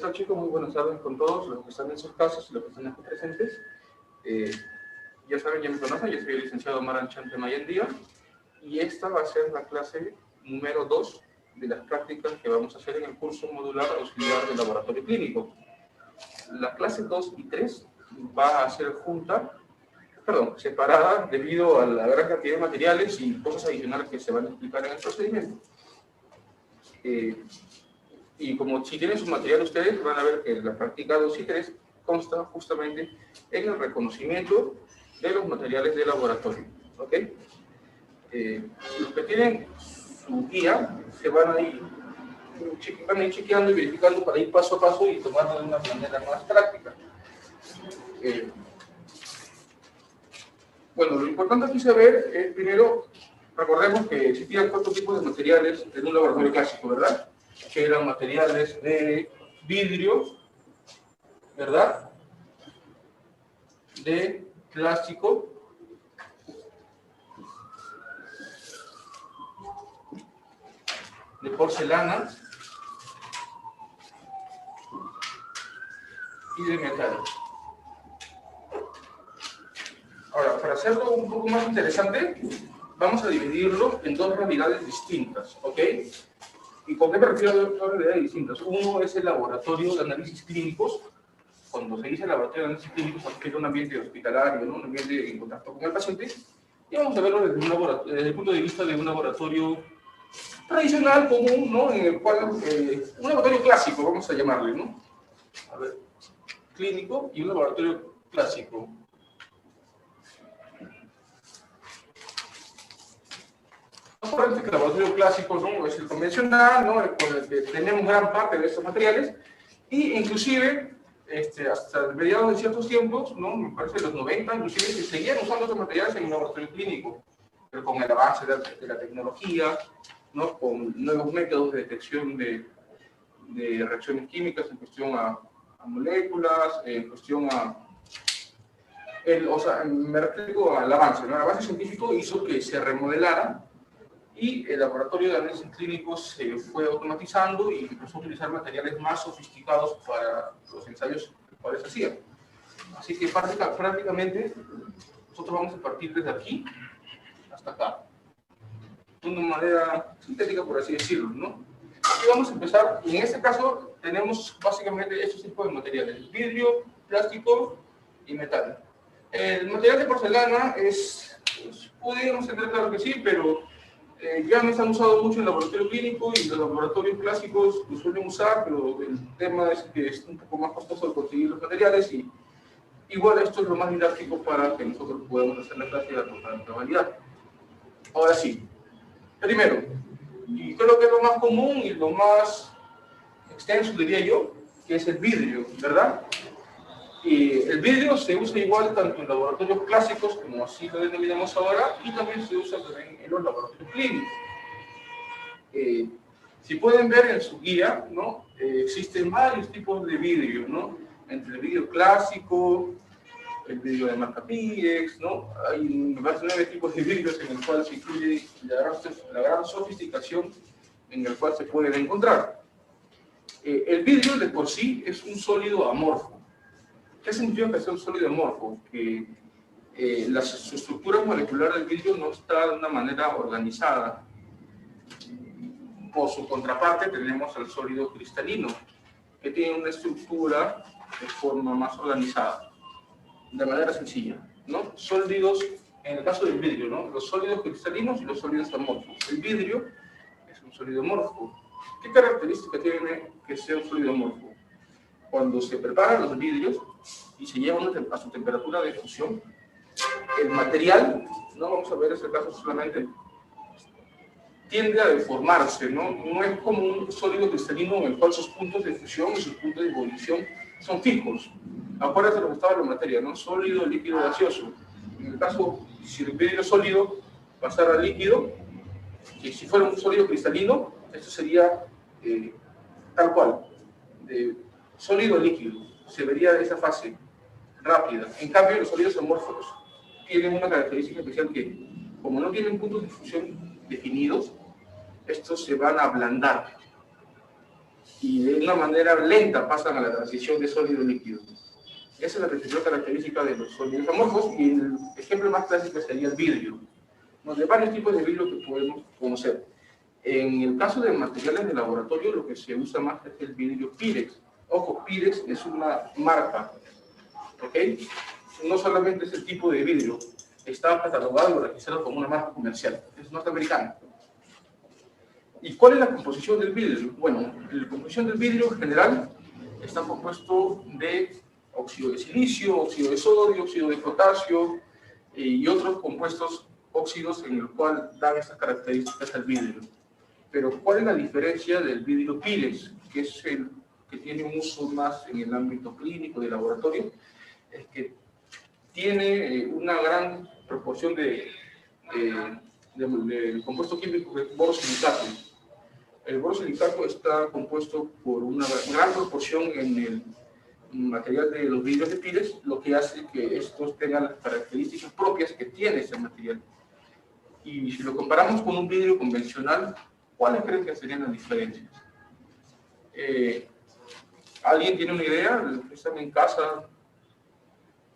¿Qué tal, chicos? Muy buenas tardes con todos los que están en sus casas y los que están aquí presentes. Ya saben, ya me conocen, yo soy el licenciado Omar Anchante Mayendía y esta va a ser la clase número 2 de las prácticas que vamos a hacer en el curso modular auxiliar de laboratorio clínico. La clase 2 y 3 va a ser separada debido a la gran cantidad de materiales y cosas adicionales que se van a explicar en el procedimiento. Y como si tienen sus materiales ustedes, van a ver que la práctica 2 y 3 consta justamente en el reconocimiento de los materiales de laboratorio. ¿Ok? Los que tienen su guía se van a ir chequeando y verificando para ir paso a paso y tomarlo de una manera más práctica. Bueno, lo importante aquí saber es, primero, recordemos que existían 4 tipos de materiales en un laboratorio clásico, ¿verdad? Que eran materiales de vidrio, ¿verdad? De plástico, de porcelana y de metal. Ahora, para hacerlo un poco más interesante, vamos a dividirlo en 2 realidades distintas, ¿ok? ¿Y con qué me refiero a 2 realidades distintas? Uno es el laboratorio de análisis clínicos. Cuando se dice laboratorio de análisis clínicos, se refiere a un ambiente hospitalario, ¿no? Un ambiente en contacto con el paciente. Y vamos a verlo desde el punto de vista de un laboratorio tradicional, común, ¿no? En el cual, un laboratorio clásico, vamos a llamarle, ¿no? A ver, clínico y un laboratorio clásico. Acuérdense que el laboratorio clásico, ¿no? Es el convencional, ¿no? Con el que tenemos gran parte de estos materiales, y inclusive hasta mediados de ciertos tiempos, ¿no? Me parece en los 90, inclusive se seguían usando estos materiales en el laboratorio clínico, pero con el avance de la tecnología, ¿no? Con nuevos métodos de detección de reacciones químicas en cuestión a moléculas, en cuestión me refiero al avance, ¿no? El avance científico hizo que se remodelara y el laboratorio de análisis clínicos se fue automatizando y empezó a utilizar materiales más sofisticados para los ensayos que cuales hacían. Así que prácticamente nosotros vamos a partir desde aquí hasta acá, de una manera sintética, por así decirlo, ¿no? Y vamos a empezar, y en este caso tenemos básicamente estos tipos de materiales: vidrio, plástico y metal. El material de porcelana podríamos entender, claro que sí, pero ya no se han usado mucho en el laboratorio clínico y los laboratorios clásicos lo suelen usar, pero el tema es que es un poco más costoso de conseguir los materiales y igual esto es lo más didáctico para que nosotros podamos hacer la clase a total cabalidad. Ahora sí, primero, y creo que es lo más común y lo más extenso, diría yo, que es el vidrio, ¿verdad? Y el vidrio se usa igual tanto en laboratorios clásicos, como así lo denominamos ahora, y también se usa también en los laboratorios clínicos. Si pueden ver en su guía, ¿no? Existen varios tipos de vidrio, ¿no? Entre el vidrio clásico, el vidrio de marca Pirex, ¿no? Hay más de 9 tipos de vidrios en el cual se incluye la gran sofisticación en el cual se pueden encontrar. El vidrio de por sí es un sólido amorfo. ¿Qué significa que sea un sólido amorfo? Que su estructura molecular del vidrio no está de una manera organizada. Por su contraparte tenemos el sólido cristalino, que tiene una estructura de forma más organizada, de manera sencilla, ¿no? Sólidos, en el caso del vidrio, ¿no? Los sólidos cristalinos y los sólidos amorfos. El vidrio es un sólido amorfo. ¿Qué característica tiene que sea un sólido amorfo? Cuando se preparan los vidrios y se llevan a su temperatura de fusión, el material, no vamos a ver ese caso solamente, tiende a deformarse, ¿no? No es como un sólido cristalino en el cual sus puntos de fusión y sus puntos de ebullición son fijos. Acuérdense lo que estaba en la materia, ¿no? Sólido, líquido, gaseoso. En el caso, si el vidrio sólido pasara a líquido, y si fuera un sólido cristalino, esto sería tal cual, de sólido a líquido. Se vería de esa fase rápida. En cambio, los sólidos amorfos tienen una característica especial que, como no tienen puntos de fusión definidos, estos se van a ablandar. y de una manera lenta pasan a la transición de sólido a líquido. Esa es la principal característica de los sólidos amorfos, y el ejemplo más clásico sería el vidrio. De varios tipos de vidrio que podemos conocer. En el caso de materiales de laboratorio, lo que se usa más es el vidrio Pirex. Ojo, Pirex es una marca, ¿ok? No solamente es el tipo de vidrio, está catalogado y registrado como una marca comercial, es norteamericano. ¿Y cuál es la composición del vidrio? Bueno, la composición del vidrio en general está compuesto de óxido de silicio, óxido de sodio, óxido de potasio y otros compuestos óxidos en el cual dan estas características al vidrio. Pero ¿cuál es la diferencia del vidrio Pirex, que es el que tiene un uso más en el ámbito clínico de laboratorio? Es que tiene una gran proporción de compuesto químico que es borosilicato. El borosilicato está compuesto por una gran proporción en el material de los vidrios de Pirex, lo que hace que estos tengan las características propias que tiene ese material. Y si lo comparamos con un vidrio convencional, ¿cuáles creen que serían las diferencias? ¿Alguien tiene una idea? ¿Están en casa?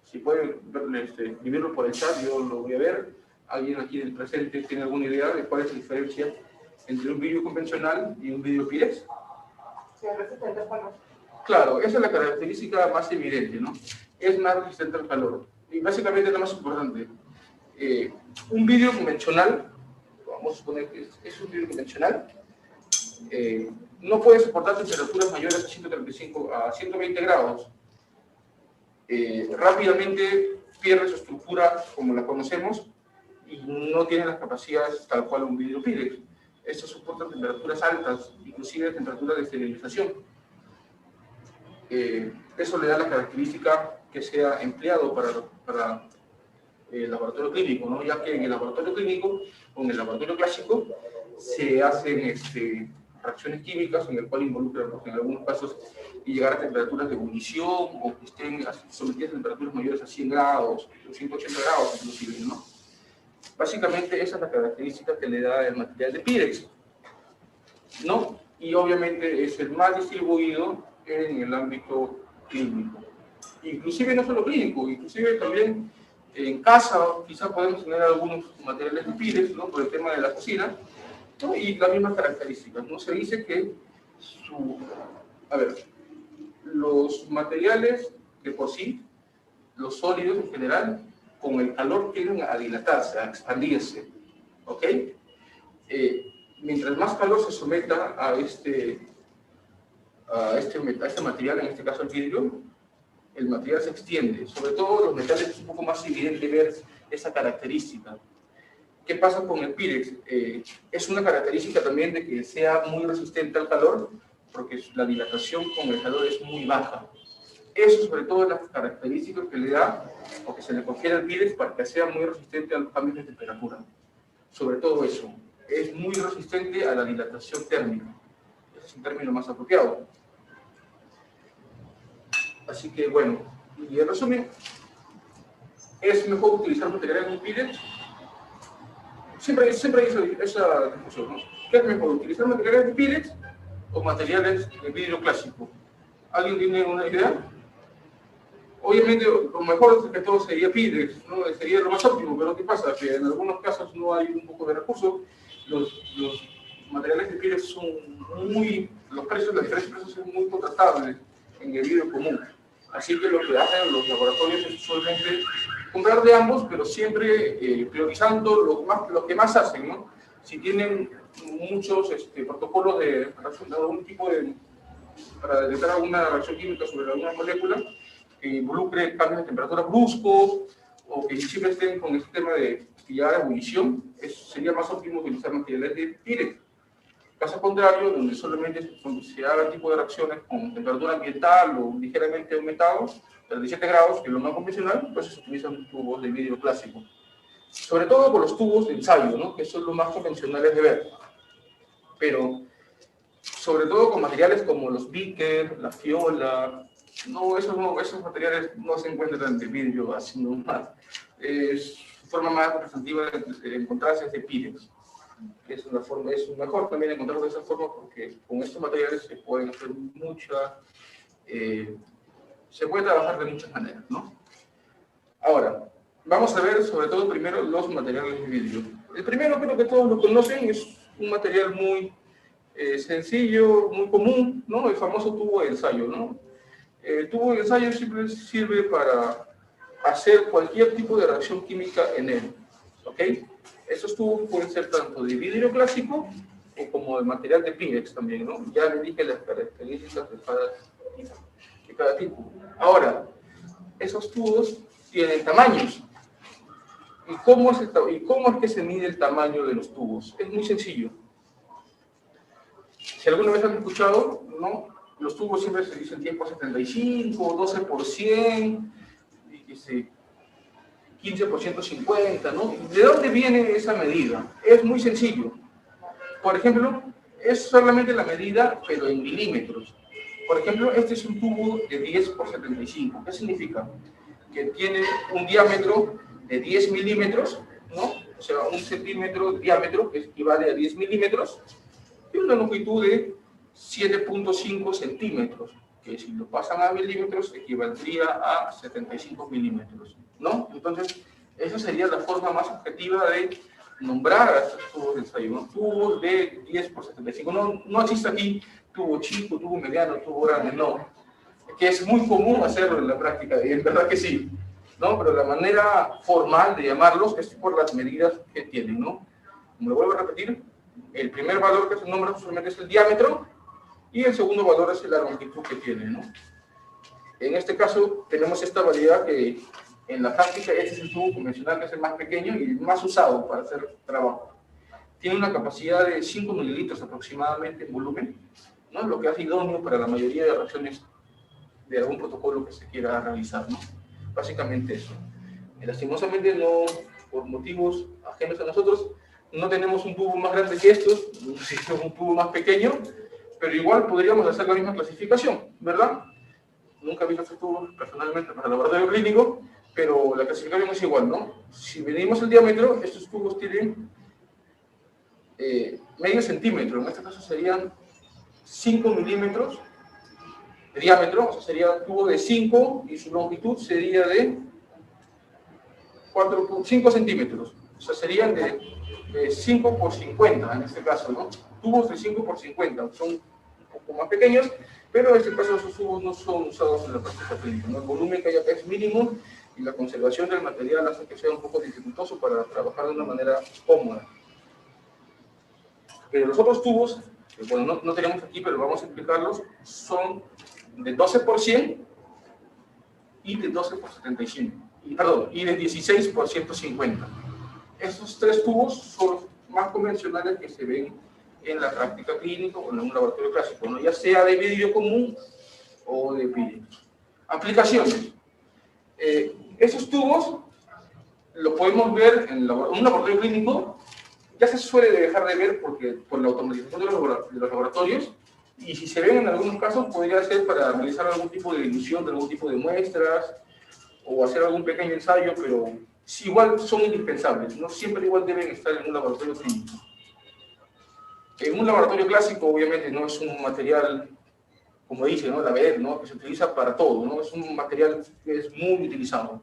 Si pueden escribirlo por el chat, yo lo voy a ver. ¿Alguien aquí del presente tiene alguna idea de cuál es la diferencia entre un vidrio convencional y un vidrio Pirex? Sí, resistente al calor. Claro, esa es la característica más evidente, ¿no? Es más resistente al calor. Y básicamente es lo más importante. Un vidrio convencional, vamos a suponer que es un vidrio convencional, no puede soportar temperaturas mayores a 135 a 120 grados. Rápidamente pierde su estructura como la conocemos y no tiene las capacidades tal cual un vidrio Pirex. Esto soporta temperaturas altas, inclusive temperaturas de esterilización. Eso le da la característica que sea empleado para el laboratorio clínico, ¿no? Ya que en el laboratorio clínico o en el laboratorio clásico se hacen reacciones químicas en el cual involucran, en algunos casos, llegar a temperaturas de ebullición o que estén sometidas a temperaturas mayores a 100 grados, 180 grados inclusive, ¿no? Básicamente esa es la característica que le da el material de Pirex, ¿no? Y obviamente es el más distribuido en el ámbito clínico. Inclusive no solo clínico, inclusive también en casa quizás podemos tener algunos materiales de Pirex, ¿no? Por el tema de la cocina, ¿no? Y las mismas características, ¿no? Se dice que los materiales de por sí, los sólidos en general, con el calor tienden a dilatarse, a expandirse, ¿ok? Mientras más calor se someta a este material, en este caso el vidrio, el material se extiende. Sobre todo los metales es un poco más evidente ver esa característica. ¿Qué pasa con el Pirex? Es una característica también de que sea muy resistente al calor, porque la dilatación con el calor es muy baja. Eso sobre todo es la característica que le da o que se le confiere al Pirex para que sea muy resistente a los cambios de temperatura. Sobre todo eso, es muy resistente a la dilatación térmica. Ese es un término más apropiado. Así que bueno, y en resumen, ¿es mejor utilizar materiales de Pirex? Siempre hay esa discusión, ¿no? ¿Qué es mejor, utilizar materiales de Pirex o materiales de vidrio clásico? ¿Alguien tiene una idea? Obviamente, lo mejor de todo sería Pirex, ¿no? Sería lo más óptimo, pero ¿qué pasa? Que en algunos casos no hay un poco de recursos. Los materiales de Pirex son los precios, la diferencia de precios son muy contrastables en el vidrio común. Así que lo que hacen los laboratorios es usualmente comprar de ambos, pero siempre priorizando lo que más hacen, ¿no? Si tienen muchos protocolos de algún tipo para detectar alguna reacción química sobre alguna molécula que involucre cambios de temperatura bruscos o que siempre estén con el sistema de llegar a ebullición, sería más óptimo utilizar materiales de Pirex. Caso contrario, donde solamente se hagan tipo de reacciones con temperatura ambiental o ligeramente aumentados, 37 grados, que es lo más convencional, pues se utilizan tubos de vidrio clásico. Sobre todo con los tubos de ensayo, ¿no? Que son los más convencionales de ver. Pero sobre todo con materiales como los Beaker, la Fiola, esos materiales no se encuentran de vidrio así normal. Su forma más representativa de encontrarse es de Pirex. que es una forma, es mejor también encontrarlo de esa forma porque con estos materiales se pueden hacer se puede trabajar de muchas maneras, ¿no? Ahora, vamos a ver sobre todo primero los materiales de vidrio. El primero creo que todos lo conocen, es un material muy sencillo, muy común, ¿no? El famoso tubo de ensayo, ¿no? El tubo de ensayo siempre sirve para hacer cualquier tipo de reacción química en él, ¿ok? Estos tubos pueden ser tanto de vidrio clásico o como de material de Pyrex también, ¿no? Ya le dije las características de cada tipo. Ahora, esos tubos tienen tamaños. ¿Y cómo es que se mide el tamaño de los tubos? Es muy sencillo. Si alguna vez han escuchado, ¿no? Los tubos siempre se dicen 10 por 75, 12 por 100, 15 por 150, ¿no? ¿De dónde viene esa medida? Es muy sencillo. Por ejemplo, es solamente la medida, pero en milímetros. Por ejemplo, este es un tubo de 10 por 75. ¿Qué significa? Que tiene un diámetro de 10 milímetros, ¿no? O sea, un centímetro de diámetro, que equivale a 10 milímetros, y una longitud de 7.5 centímetros, que si lo pasan a milímetros equivaldría a 75 milímetros, ¿no? Entonces, esa sería la forma más objetiva de nombrar a estos tubos de ensayo, ¿no? Tubos de 10 por 75. No existe aquí tubo chico, tubo mediano, tubo grande, no. Que es muy común hacerlo en la práctica, y en verdad que sí, ¿no? Pero la manera formal de llamarlos es por las medidas que tienen, ¿no? Como lo vuelvo a repetir, el primer valor que se nombra usualmente es el diámetro, y el segundo valor es la longitud que tiene, ¿no? En este caso tenemos esta variedad que en la práctica este es el tubo convencional, que es el más pequeño y el más usado para hacer trabajo. Tiene una capacidad de 5 mililitros aproximadamente en volumen, ¿no? Lo que hace idóneo para la mayoría de reacciones de algún protocolo que se quiera realizar, ¿no? Básicamente eso. Lastimosamente, no, por motivos ajenos a nosotros, no tenemos un tubo más grande que estos, sino un tubo más pequeño, pero igual podríamos hacer la misma clasificación, ¿verdad? Nunca he visto estos tubos personalmente para el laboratorio clínico, pero la clasificación es igual, ¿no? Si medimos el diámetro, estos tubos tienen medio centímetro, en este caso serían 5 milímetros de diámetro, o sea, sería un tubo de 5 y su longitud sería de 5 centímetros, o sea, serían de 5 por 50 en este caso, ¿no? Tubos de 5 por 50, son un poco más pequeños, pero en este caso esos tubos no son usados en la práctica clínica, ¿no? El volumen que hay acá es mínimo y la conservación del material hace que sea un poco dificultoso para trabajar de una manera cómoda. Pero los otros tubos, que bueno, no tenemos aquí, pero vamos a explicarlos, son de 12 por 100 y de 12 por 75, y de 16 por 150. Estos tres tubos son los más convencionales que se ven en la práctica clínica o en un laboratorio clásico, ¿no? Ya sea de vidrio común o de Pyrex. Aplicaciones. Esos tubos los podemos ver en un laboratorio clínico. Ya se suele dejar de ver por la automatización de los laboratorios, y si se ven en algunos casos podría ser para realizar algún tipo de dilución de algún tipo de muestras o hacer algún pequeño ensayo, pero igual son indispensables, no siempre igual deben estar en un laboratorio clínico. En un laboratorio clásico obviamente no es un material, como dice, ¿no? La vedette, ¿no? Que se utiliza para todo, ¿no? Es un material que es muy utilizado.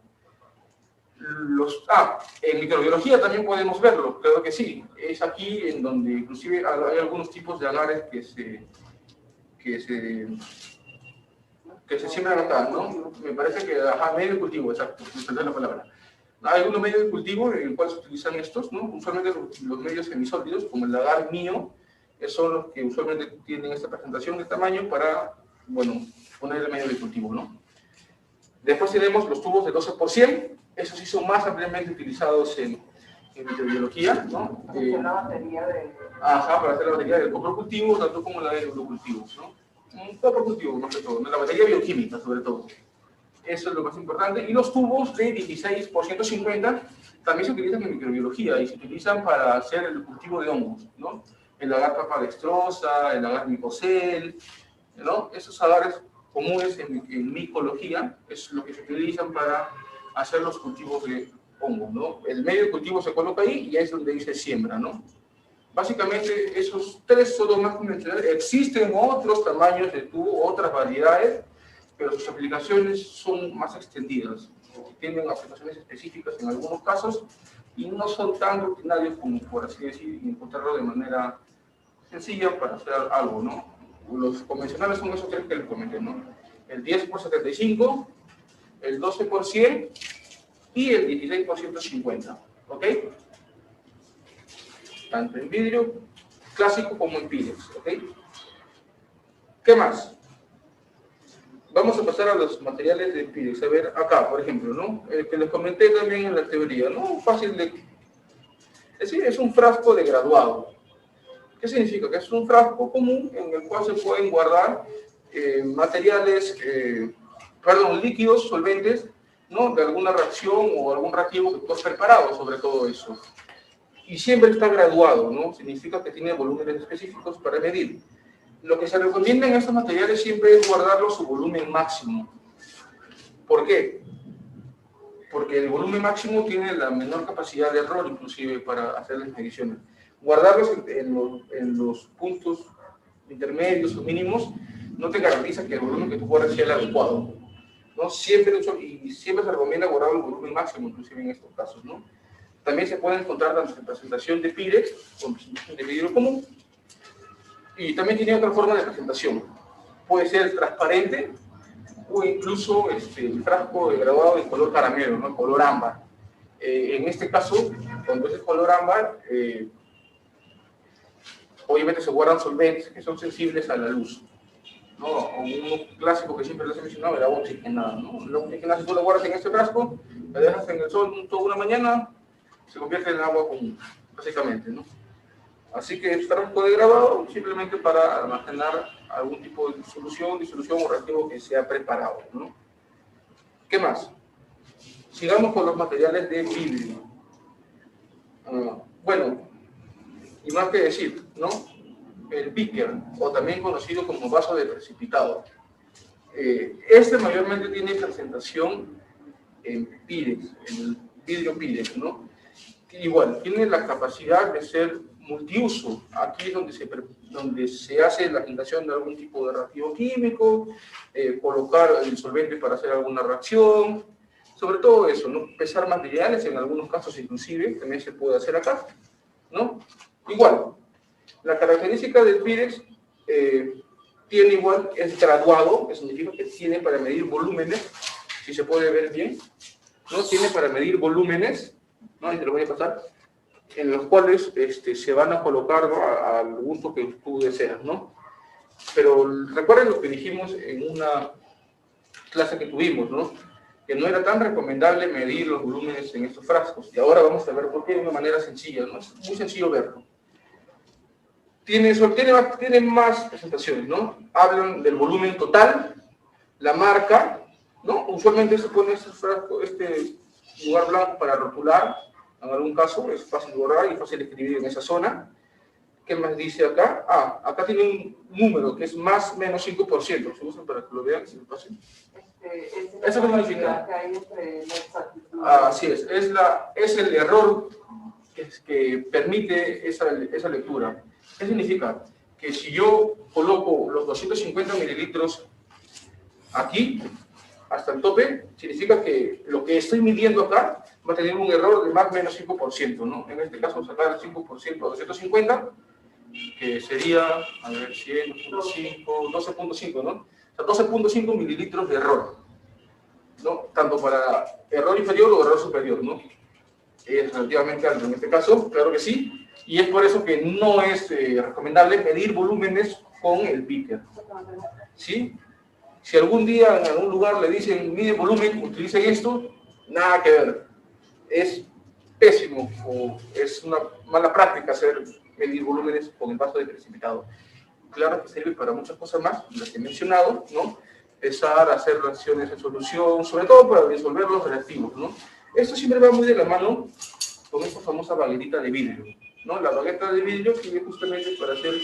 En microbiología también podemos verlo, claro que sí. Es aquí en donde inclusive hay algunos tipos de agares que se siembran acá, ¿no? Me parece que, medio de cultivo, exacto, me falta la palabra. Hay algunos medios de cultivo en el cual se utilizan estos, ¿no? Usualmente los medios semisólidos, como el agar mío, son los que usualmente tienen esta presentación de tamaño para, bueno, poner el medio de cultivo, ¿no? Después tenemos los tubos de 12 por 100, esos sí son más ampliamente utilizados en microbiología, ¿no? La batería de... Para hacer la batería del coprocultivo, tanto como la del urocultivo, ¿no? Un coprocultivo, más que todo, ¿no? La batería bioquímica, sobre todo. Eso es lo más importante. Y los tubos de 16 por 150 también se utilizan en microbiología y se utilizan para hacer el cultivo de hongos, ¿no? El agar papadextrosa, el agar micocel, ¿no? Esos agares comunes en micología es lo que se utilizan para hacer los cultivos de hongos, ¿no? El medio de cultivo se coloca ahí y es donde dice siembra, ¿no? Básicamente, esos tres son los más convencionales. Existen otros tamaños de tubo, otras variedades, pero sus aplicaciones son más extendidas. Tienen aplicaciones específicas en algunos casos y no son tan rutinarios como, por así decir, encontrarlo de manera sencilla para hacer algo, ¿no? Los convencionales son esos tres que les comenté, ¿no? El 10 por 75, el 12 por 100 y el 16 por 150, ¿ok? Tanto en vidrio clásico como en Pirex, ¿ok? ¿Qué más? Vamos a pasar a los materiales de Pirex. A ver, acá, por ejemplo, ¿no? El que les comenté también en la teoría, ¿no? Fácil de... Es decir, es un frasco de graduado. ¿Qué significa? Que es un frasco común en el cual se pueden guardar materiales, líquidos, solventes, ¿no? De alguna reacción o algún reactivo que tú has preparado sobre todo eso. Y siempre está graduado, ¿no? Significa que tiene volúmenes específicos para medir. Lo que se recomienda en estos materiales siempre es guardarlo a su volumen máximo. ¿Por qué? Porque el volumen máximo tiene la menor capacidad de error, inclusive, para hacer las mediciones. Guardarlos en los puntos intermedios o mínimos no te garantiza que el volumen que tú guardes sea el adecuado, ¿no? Siempre se recomienda guardar el volumen máximo, inclusive en estos casos, ¿no? También se puede encontrar tanto en presentación de Pirex como presentación de vidrio común. Y también tiene otra forma de presentación. Puede ser transparente o incluso el frasco de graduado en color caramelo, ¿no? Color ámbar. En este caso, cuando es de color ámbar, obviamente se guardan solventes que son sensibles a la luz, ¿no? Un clásico que siempre les he mencionado, el agua oxigenada, ¿no? La oxigenada, si tú la guardas en este frasco, la dejas en el sol toda una mañana, se convierte en agua común, básicamente, ¿no? Así que el frasco de grabado simplemente para almacenar algún tipo de disolución o reactivo que se ha preparado, ¿no? ¿Qué más? Sigamos con los materiales de vidrio. Bueno, y más que decir, ¿no? El beaker, o también conocido como vaso de precipitado. Este mayormente tiene presentación en Pirex, en el vidrio Pirex, ¿no? Igual, tiene la capacidad de ser multiuso. Aquí es donde se hace la agitación de algún tipo de reactivo químico, colocar el solvente para hacer alguna reacción, sobre todo eso, ¿no? Pesar materiales, en algunos casos inclusive, también se puede hacer acá, ¿no? Igual, la característica del Pirex tiene igual, es graduado, que significa que tiene para medir volúmenes, si se puede ver bien, ¿no? Tiene para medir volúmenes, ¿no? Ahí te lo voy a pasar, en los cuales se van a colocar, ¿no? Al gusto que tú deseas, ¿no? Pero recuerden lo que dijimos en una clase que tuvimos, ¿no? Que no era tan recomendable medir los volúmenes en estos frascos. Y ahora vamos a ver por qué de una manera sencilla, ¿no? Es muy sencillo verlo. Tiene más presentaciones, ¿no? Hablan del volumen total, la marca, ¿no? Usualmente se pone este lugar blanco para rotular, en algún caso es fácil borrar y fácil escribir en esa zona. ¿Qué más dice acá? Acá tiene un número que es más menos 5%. Se usa para que lo vean, si me pasen. ¿Eso qué significa? Así es el error que permite esa lectura. ¿Qué significa? Que si yo coloco los 250 mililitros aquí, hasta el tope, significa que lo que estoy midiendo acá va a tener un error de más o menos 5%, ¿no? En este caso, sacar el 5% a 250, que sería, a ver, 100, 12.5, ¿no? O sea, 12.5 mililitros de error, ¿no? Tanto para error inferior o error superior, ¿no? Es relativamente alto en este caso, claro que sí, y es por eso que no es recomendable medir volúmenes con el beaker, ¿sí? Si algún día en algún lugar le dicen mide volumen, utilicen esto, nada que ver. Es pésimo o es una mala práctica medir volúmenes con el vaso de precipitado. Claro que sirve para muchas cosas más, las que he mencionado, ¿no? Hacer reacciones en solución, sobre todo para disolver los reactivos, ¿no? Esto siempre va muy de la mano con esta famosa baguetita de vidrio, ¿no? La bagueta de vidrio que es justamente para hacer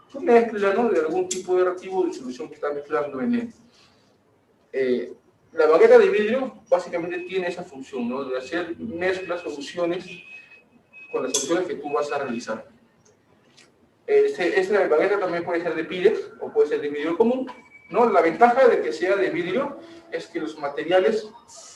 su mezcla, ¿no? De algún tipo de reactivo de solución que está mezclando en él. La bagueta de vidrio básicamente tiene esa función, ¿no? De hacer mezclas, soluciones con las soluciones que tú vas a realizar. Esta bagueta también puede ser de Pirex o puede ser de vidrio común, ¿no? La ventaja de que sea de vidrio es que los materiales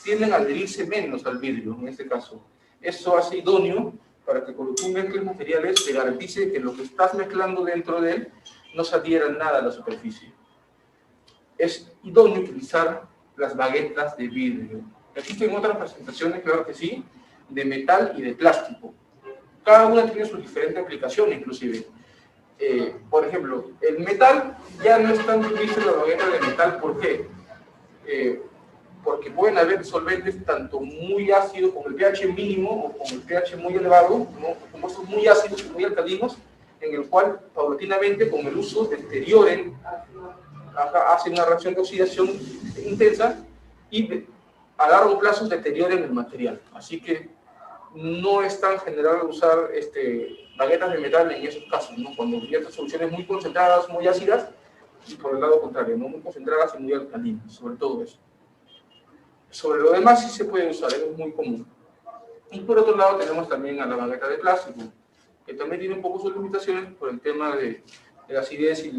tienden a adherirse menos al vidrio, en este caso. Eso hace idóneo para que cuando tú mezcles materiales te garantice que lo que estás mezclando dentro de él no se adhiera nada a la superficie. Es idóneo utilizar las baguetas de vidrio. Existen otras presentaciones, claro que sí, de metal y de plástico. Cada una tiene su diferente aplicación, inclusive. Por ejemplo, el metal ya no es tan difícil la bagueta de metal. ¿Por qué? Porque pueden haber solventes tanto muy ácidos con el pH mínimo o con el pH muy elevado, ¿no? Compuestos muy ácidos y muy alcalinos, en el cual paulatinamente con el uso deterioren, hacen una reacción de oxidación intensa y a largo plazo deterioren el material. Así que no es tan general usar baguetas de metal en esos casos, ¿no? Cuando viertes soluciones muy concentradas, muy ácidas, y por el lado contrario, ¿no? Muy concentradas y muy alcalinas, sobre todo eso. Sobre lo demás sí se puede usar, es muy común. Y por otro lado tenemos también a la bagueta de plástico, que también tiene un poco sus limitaciones por el tema de la acidez y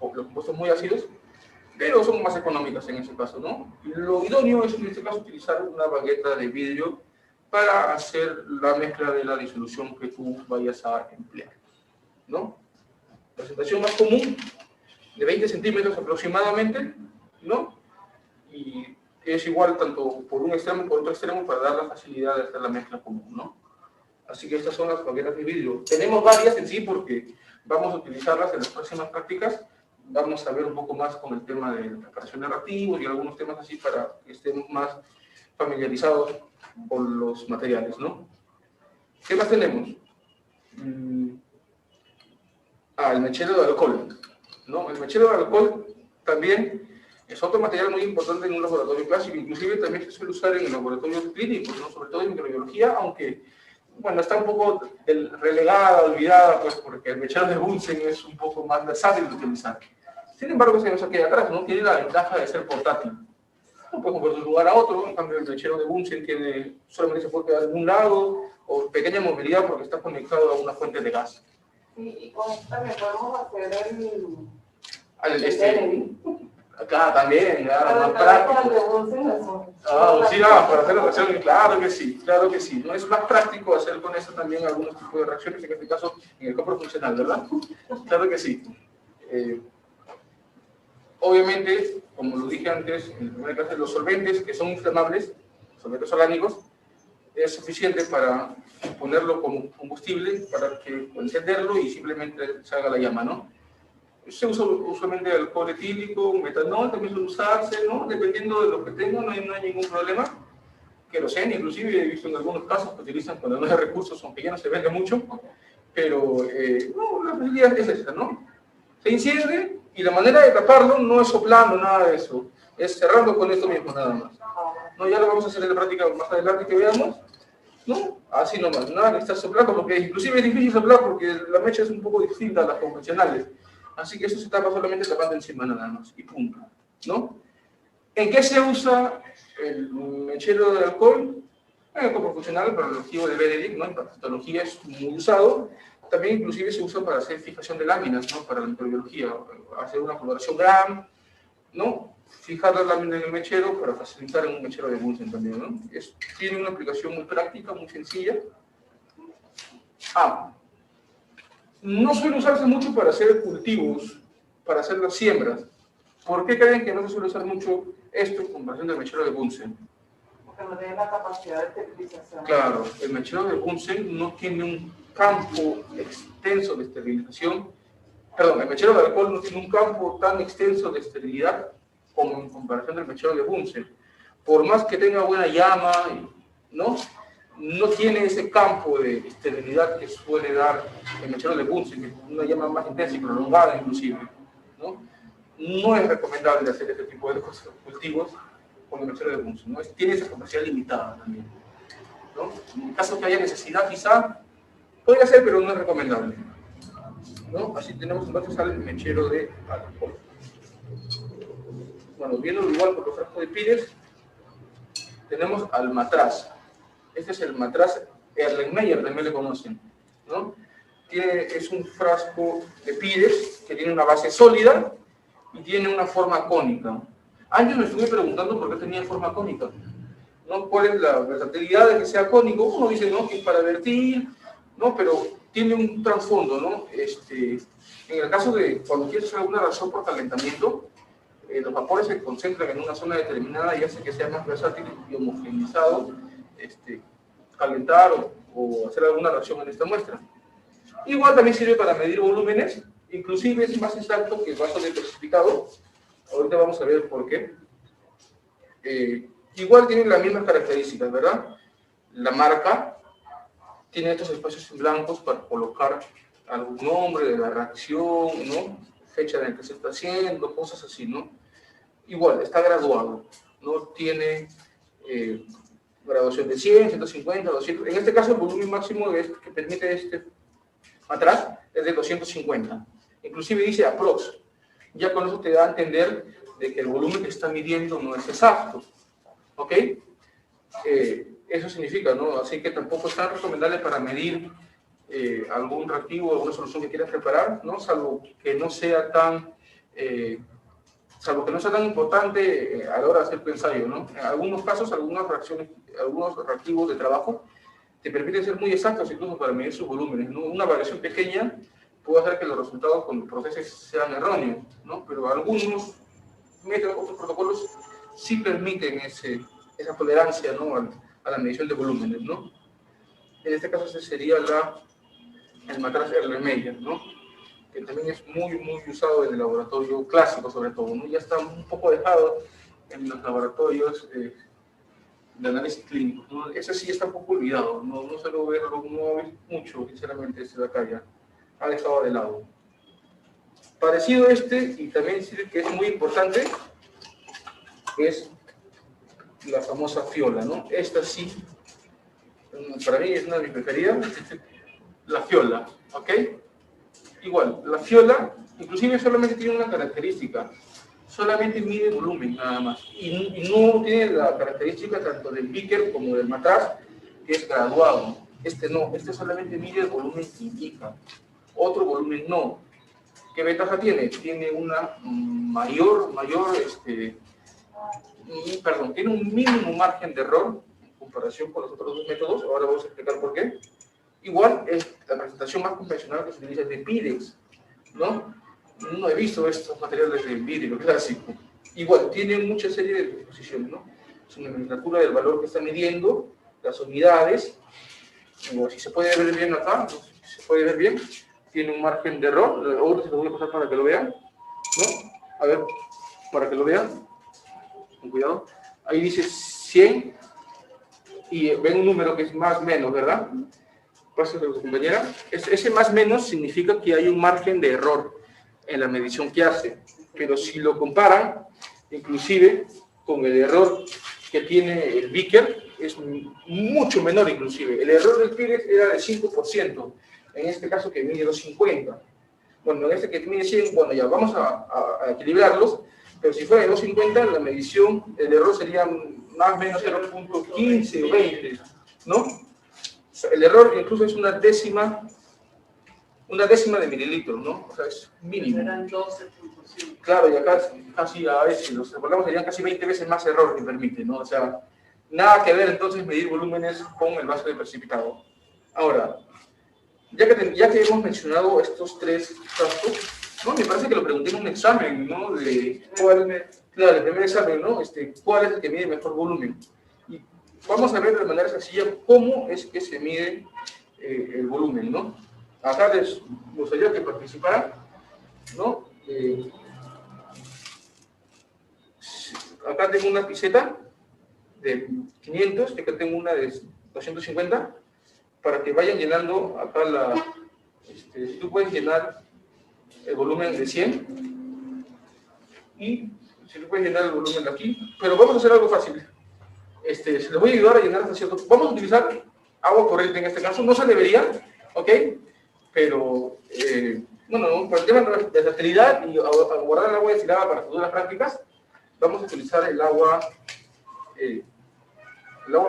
los compuestos muy ácidos, pero son más económicas en ese caso, ¿no? Y lo idóneo es en este caso utilizar una bagueta de vidrio para hacer la mezcla de la disolución que tú vayas a emplear, ¿no? La presentación más común, de 20 centímetros aproximadamente, ¿no? Y es igual tanto por un extremo como por otro extremo para dar la facilidad de hacer la mezcla común, ¿no? Así que estas son las baguetas de vidrio. Tenemos varias en sí porque vamos a utilizarlas en las próximas prácticas. Vamos a ver un poco más con el tema de la preparación de reactivos y algunos temas así para que estemos más familiarizados con los materiales, ¿no? ¿Qué más tenemos? El mechero de alcohol, ¿no? El mechero de alcohol también es otro material muy importante en un laboratorio clásico, inclusive también se suele usar en laboratorios clínicos, ¿no? Sobre todo en microbiología, aunque, bueno, está un poco relegada, olvidada, pues porque el mechero de Bunsen es un poco más versátil de utilizar. Sin embargo, se nos queda atrás, ¿no? Tiene la ventaja de ser portátil. No puedes mover de un lugar a otro, en cambio el mechero de Bunsen solamente se puede quedar en un lado, o pequeña movilidad porque está conectado a una fuente de gas. Y con esto también podemos hacer Acá también, claro, más práctico. Sí, para hacer la reacción, claro que sí. No es más práctico hacer con eso también algunos tipos de reacciones, en este caso en el campo funcional, ¿verdad? Claro que sí. Obviamente, como lo dije antes, en la primera clase, los solventes que son inflamables, solventes olánicos, es suficiente para ponerlo como combustible, para que encenderlo y simplemente se haga la llama, ¿no? Se usa usualmente alcohol etílico, metanol, también suele usarse, ¿no? Dependiendo de lo que tenga, no hay ningún problema. Queroseno, inclusive, he visto en algunos casos que utilizan cuando no hay recursos, aunque ya no se vende mucho, pero no, la facilidad es esta, ¿no? Se enciende y la manera de taparlo no es soplando, nada de eso, es cerrando con esto mismo, nada más. No, ya lo vamos a hacer en la práctica más adelante que veamos, ¿no? Así nomás, nada que estar soplando, porque inclusive es difícil soplar porque la mecha es un poco distinta a las convencionales. Así que eso se tapa solamente tapando encima nada más, y punto, ¿no? ¿En qué se usa el mechero de alcohol? En el campo funcional, para el objetivo de Benedict, ¿no? En patología es muy usado. También inclusive se usa para hacer fijación de láminas, ¿no? Para la microbiología, hacer una coloración Gram, ¿no? Fijar la lámina en el mechero para facilitar en un mechero de Bunsen también, ¿no? Tiene una aplicación muy práctica, muy sencilla. No suele usarse mucho para hacer cultivos, para hacer las siembras. ¿Por qué creen que no se suele usar mucho esto en comparación del mechero de Bunsen? Porque no tiene la capacidad de esterilización. Claro, el mechero de Bunsen no tiene un campo extenso de esterilización. Perdón, el mechero de alcohol no tiene un campo tan extenso de esterilidad como en comparación del mechero de Bunsen. Por más que tenga buena llama, ¿no? No tiene ese campo de esterilidad que suele dar el mechero de Bunsen, que es una llama más intensa y prolongada inclusive, ¿no? No es recomendable hacer este tipo de cultivos con el mechero de Bunsen, ¿no? Tiene esa capacidad limitada también, ¿no? En caso que haya necesidad quizá, podría ser, pero no es recomendable, ¿no? Así tenemos entonces al mechero de alcohol. Bueno, viendo igual por los frascos de Pirex, tenemos al matraz. Este es el matraz Erlenmeyer, también le conocen, ¿no? es un frasco de Pirex que tiene una base sólida y tiene una forma cónica. Antes me estuve preguntando por qué tenía forma cónica, ¿no? ¿Cuál es la versatilidad de que sea cónico? Uno dice, ¿no?, que es para vertir, ¿no? Pero tiene un trasfondo, ¿no? En el caso de cuando quieres hacer alguna reacción por calentamiento, los vapores se concentran en una zona determinada y hace que sea más versátil y homogeneizado calentar o hacer alguna reacción en esta muestra. Igual también sirve para medir volúmenes, inclusive es más exacto que el vaso de especificado. Ahorita vamos a ver por qué. Igual tienen las mismas características, ¿verdad? La marca tiene estos espacios en blancos para colocar algún nombre de la reacción, ¿no? Fecha en la que se está haciendo, cosas así, ¿no? Igual, está graduado, no tiene graduación de 100, 150, 200. En este caso, el volumen máximo que permite atrás es de 250. Inclusive dice aprox. Ya con eso te da a entender de que el volumen que está midiendo no es exacto. ¿Ok? Eso significa, ¿no? Así que tampoco es tan recomendable para medir algún reactivo o alguna solución que quieras preparar, ¿no? Salvo que no sea tan importante a la hora de hacer tu ensayo, ¿no? En algunos casos, algunas reacciones, algunos reactivos de trabajo te permiten ser muy exactos incluso para medir sus volúmenes, ¿no? Una variación pequeña puede hacer que los resultados con los procesos sean erróneos, ¿no? Pero algunos métodos, otros protocolos sí permiten esa tolerancia, ¿no?, a la medición de volúmenes, ¿no? En este caso ese sería el matraz Erlenmeyer, ¿no?, que también es muy usado en el laboratorio clásico sobre todo, ¿no? Ya está un poco dejado en los laboratorios de análisis clínico, ¿no? Ese sí está un poco olvidado, no suelo verlo, no ves mucho, sinceramente, de acá ya ha dejado de lado. Parecido y también decir que es muy importante, es la famosa fiola, ¿no? Esta sí, para mí es una de mis preferidas, la fiola, ¿ok? Igual, la fiola, inclusive solamente tiene una característica, solamente mide volumen nada más, y no tiene la característica tanto del beaker como del matraz, que es graduado. No, solamente mide el volumen que indica, otro volumen no. ¿Qué ventaja tiene? Tiene una tiene un mínimo margen de error en comparación con los otros dos métodos. Ahora vamos a explicar por qué. Igual es la presentación más convencional que se utiliza de Pirex, ¿no? No he visto estos materiales de vidrio clásico. Igual, tiene mucha serie de disposiciones, ¿no? Es una nomenclatura del valor que está midiendo, las unidades. Si se puede ver bien acá, se puede ver bien. Tiene un margen de error. Ahora se lo voy a pasar para que lo vean, ¿no? A ver, para que lo vean. Con cuidado. Ahí dice 100 y ven un número que es más menos, ¿verdad? Pásale a su compañera. Ese más menos significa que hay un margen de error en la medición que hace. Pero si lo comparan, inclusive, con el error que tiene el beaker, es mucho menor inclusive. El error del Pirex era de 5%, en este caso que mide 250. Bueno, en este que mide 100, bueno, ya vamos a equilibrarlos, pero si fuera de 250, la medición, el error sería más o menos 0.15 o 20, ¿no? O sea, el error incluso es una décima de mililitros, ¿no? O sea, es mínimo. Eran 12.5. Claro, y acá casi a veces, los recordamos, serían casi 20 veces más error que permite, ¿no? O sea, nada que ver entonces medir volúmenes con el vaso de precipitado. Ahora, ya que hemos mencionado estos tres frascos, ¿no? Me parece que lo pregunté en un examen, ¿no? Claro, el primer examen, ¿no? ¿Cuál es el que mide mejor volumen? Y vamos a ver de manera sencilla cómo es que se mide el volumen, ¿no? Acá les gustaría que participaran, ¿no? Acá tengo una piseta de 500, y acá tengo una de 250, para que vayan llenando acá si tú puedes llenar el volumen de 100, y si tú puedes llenar el volumen de aquí, pero vamos a hacer algo fácil. Les voy a ayudar a llenar hasta cierto. Vamos a utilizar agua corriente en este caso, no se debería, ¿ok? Pero, bueno, para el tema de versatilidad y a guardar el agua destilada para futuras prácticas, vamos a utilizar el agua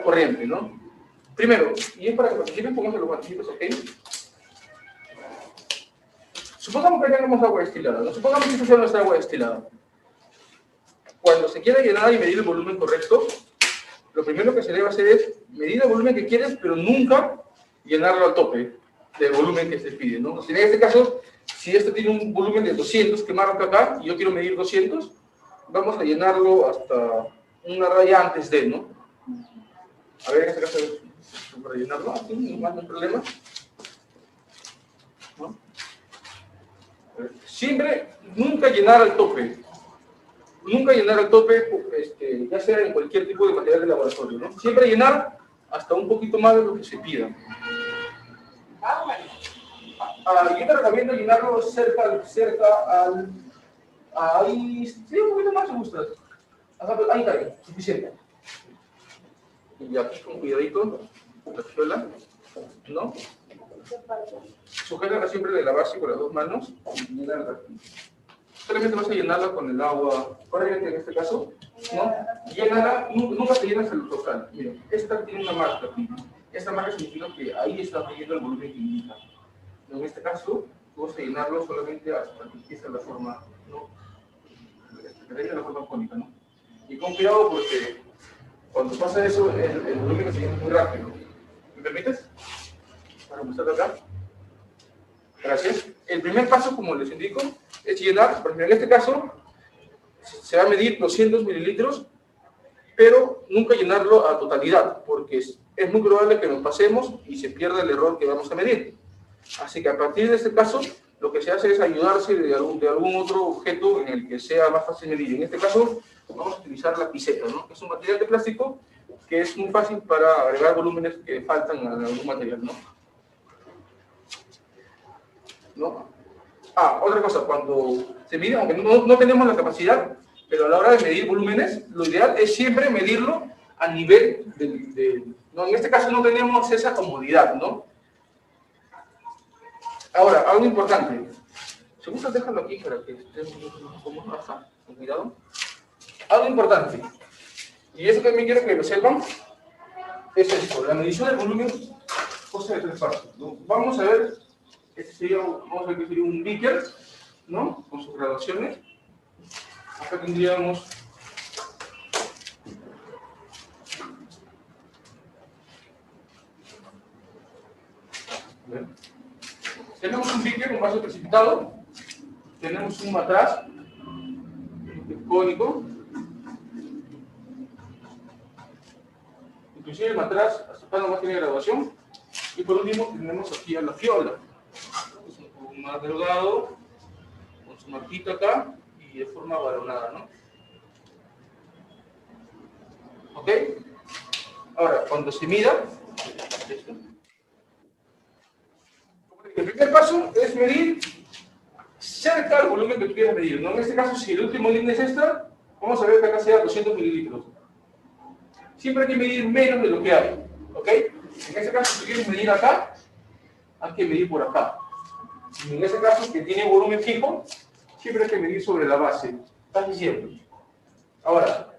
corriente, ¿no? Primero, y es para que participen, pónganse los guantecitos, ¿ok? Supongamos que tengamos agua destilada, ¿no? Supongamos que esta sea nuestra agua destilada. Cuando se quiera llenar y medir el volumen correcto, lo primero que se debe hacer es medir el volumen que quieres, pero nunca llenarlo al tope del volumen que se pide, ¿no? En este caso, si esto tiene un volumen de 200 que marca acá, y yo quiero medir 200, vamos a llenarlo hasta una raya antes de, ¿no? A ver, en este caso, para llenarlo, aquí no hay problema, ¿no? Siempre, nunca llenar al tope. Nunca llenar al tope, ya sea en cualquier tipo de material de laboratorio, ¿no? Siempre llenar hasta un poquito más de lo que se pida. Yo te recomiendo llenarlo cerca al... Ahí, sí, un poquito más si gustas. Ahí está bien, suficiente. Y aquí con cuidadito, la piola, ¿no? Sujétala siempre de la base con las dos manos y llenarla aquí. Solamente vas a llenarla con el agua corriente en este caso, ¿no? Llénala, nunca te llenas el total. Miren, esta tiene una marca aquí. Esta marca significa que ahí está midiendo el volumen que indica. En este caso, tú vas a llenarlo solamente hasta que empiece la forma, ¿no? Que tenga la forma cónica, ¿no? Y con cuidado porque cuando pasa eso, el volumen se llena muy rápido. ¿Me permites? Para mostrar acá. Gracias. El primer paso, como les indico, es llenar, por ejemplo, en este caso, se va a medir 200 mililitros, pero nunca llenarlo a totalidad, porque es muy probable que nos pasemos y se pierda el error que vamos a medir. Así que a partir de este caso, lo que se hace es ayudarse de algún otro objeto en el que sea más fácil medir. En este caso, vamos a utilizar la piseta, ¿no? Es un material de plástico que es muy fácil para agregar volúmenes que faltan a algún material, ¿no? Otra cosa, cuando se mide, aunque no tenemos la capacidad, pero a la hora de medir volúmenes, lo ideal es siempre medirlo a nivel no, en este caso no tenemos esa comodidad, ¿no? Ahora, algo importante. Si gustas, déjalo aquí para que estés como baja, con cuidado. Algo importante, y eso también quiero que lo sepan, es esto, la medición del volumen, cosa de tres pasos, ¿no? Vamos a ver que sería un beaker, ¿no? Con sus graduaciones. Acá tendríamos tenemos un beaker, un vaso precipitado, tenemos un matraz cónico, inclusive el matraz hasta acá nomás tiene graduación, y por último tenemos aquí a la fiola, es un poco más delgado, con su marquita acá y de forma balonada, ¿no? ¿Ok? Ahora, cuando se mida, el primer paso es medir cerca del volumen que tú quieras medir, ¿no? En este caso, si el último línea es esta, vamos a ver que acá sea 200 mililitros. Siempre hay que medir menos de lo que hay, ¿ok? En este caso, si quieres medir acá, hay que medir por acá. Y en este caso, que tiene volumen fijo, siempre hay que medir sobre la base, casi siempre. Ahora,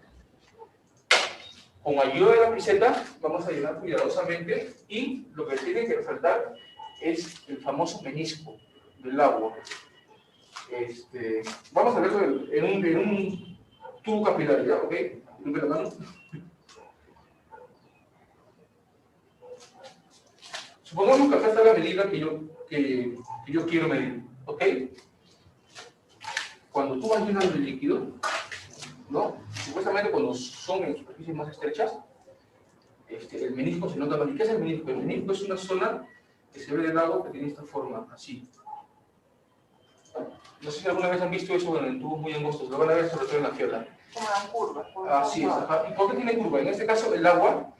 con ayuda de la piseta, vamos a llenar cuidadosamente y lo que tiene que resaltar es el famoso menisco del agua. Vamos a verlo en un tubo capilar, ¿ya? ¿Ok? Tuve la mano. Supongamos que acá está la medida que yo quiero medir, ¿ok? Cuando tú vas llenando el líquido, ¿no? Supuestamente cuando son en superficies más estrechas, el menisco se nota más. ¿Y qué es el menisco? El menisco es una zona que se ve del lado que tiene esta forma, así. No sé si alguna vez han visto eso en tubos muy angostos, lo van a ver sobre todo en la fiola. Como las curvas. Así es, ajá. ¿Y por qué tiene curva? En este caso, el agua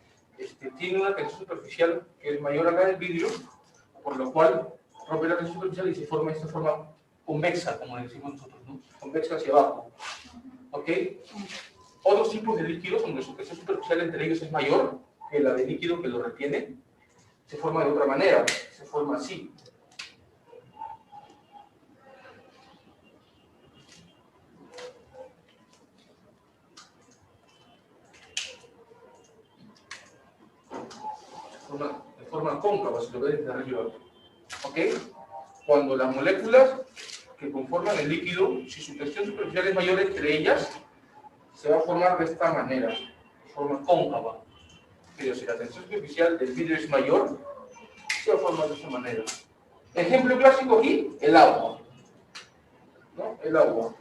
tiene una tensión superficial que es mayor acá del vidrio, por lo cual rompe la tensión superficial y se forma esta forma convexa, como le decimos nosotros, ¿no? Convexa hacia abajo. ¿Ok? Otros tipos de líquidos, donde su tensión superficial entre ellos es mayor que la de líquido que lo retiene, se forma de otra manera, se forma así. De forma cóncava, si lo ves desde arriba. ¿Ok? cuando las moléculas que conforman el líquido, si su tensión superficial es mayor entre ellas, se va a formar de esta manera, de forma cóncava. Pero si la tensión superficial del vidrio es mayor, se va a formar de esta manera. Ejemplo clásico aquí, el agua. ¿No? El agua.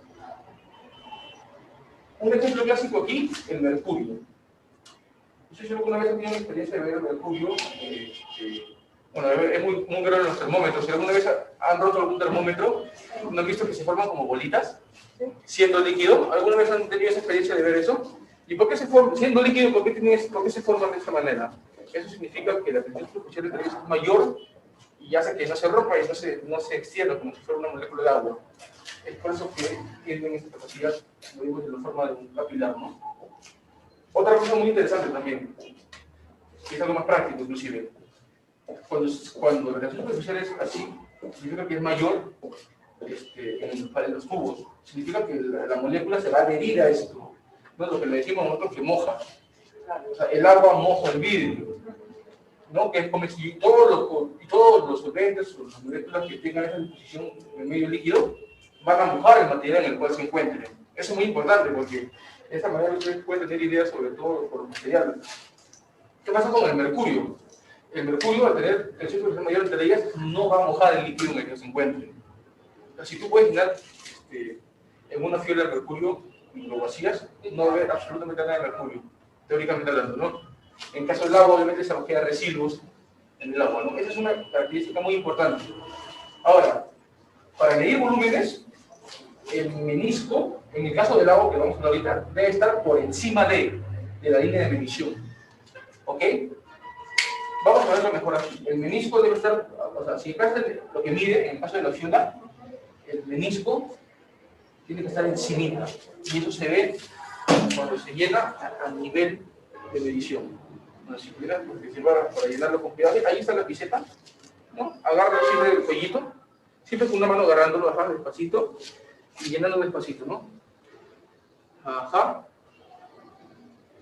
Un ejemplo clásico aquí, el mercurio. No sé si alguna vez han tenido la experiencia de ver el mercurio. Bueno, es muy grande en los termómetros. Si alguna vez han roto algún termómetro, ¿no han visto que se forman como bolitas? Siendo líquido. ¿Alguna vez han tenido esa experiencia de ver eso? ¿Y por qué se forma, siendo líquido, por qué se forman de esta manera? Eso significa que la tensión superficial entre ellos es mayor y hace que no se rompa y no se extienda como si fuera una molécula de agua. Es por eso que tienen esta capacidad, lo vimos de la forma de un capilar, ¿no? Otra cosa muy interesante también, que es algo más práctico inclusive, cuando la tensión superficial es así, significa que es mayor en los cubos, significa que la molécula se va a adherir a esto, ¿no? Lo que le decimos nosotros que moja. O sea, el agua moja el vidrio, ¿no? Que es como si todos los solventes o las moléculas que tengan esa disposición en el medio líquido van a mojar el material en el cual se encuentren. Eso es muy importante porque de esta manera ustedes pueden tener ideas sobre todo por los materiales. ¿Qué pasa con el mercurio? El mercurio, al tener tensión superficial mayor entre ellas, no va a mojar el líquido en el que se encuentre. O sea, si tú puedes llenar en una fiola de mercurio y lo vacías, no va a haber absolutamente nada de mercurio, teóricamente hablando, ¿no? En caso del agua, obviamente se van a quedar residuos en el agua, ¿no? Esa es una característica muy importante. Ahora, para medir volúmenes, el menisco, en el caso del agua que vamos a ver ahorita, debe estar por encima de la línea de medición. ¿Ok? Vamos a verlo mejor aquí. El menisco debe estar, o sea, si pasa lo que mide, en el caso de la fiola, el menisco tiene que estar encima. Y eso se ve cuando se llena a nivel de medición. Bueno, si pudiera, porque se va para llenarlo con cuidado. Ahí está la piseta, ¿no? Agarra siempre el cuellito, siempre con una mano agarrándolo, ajá, despacito, y llenando despacito, ¿no? Ajá.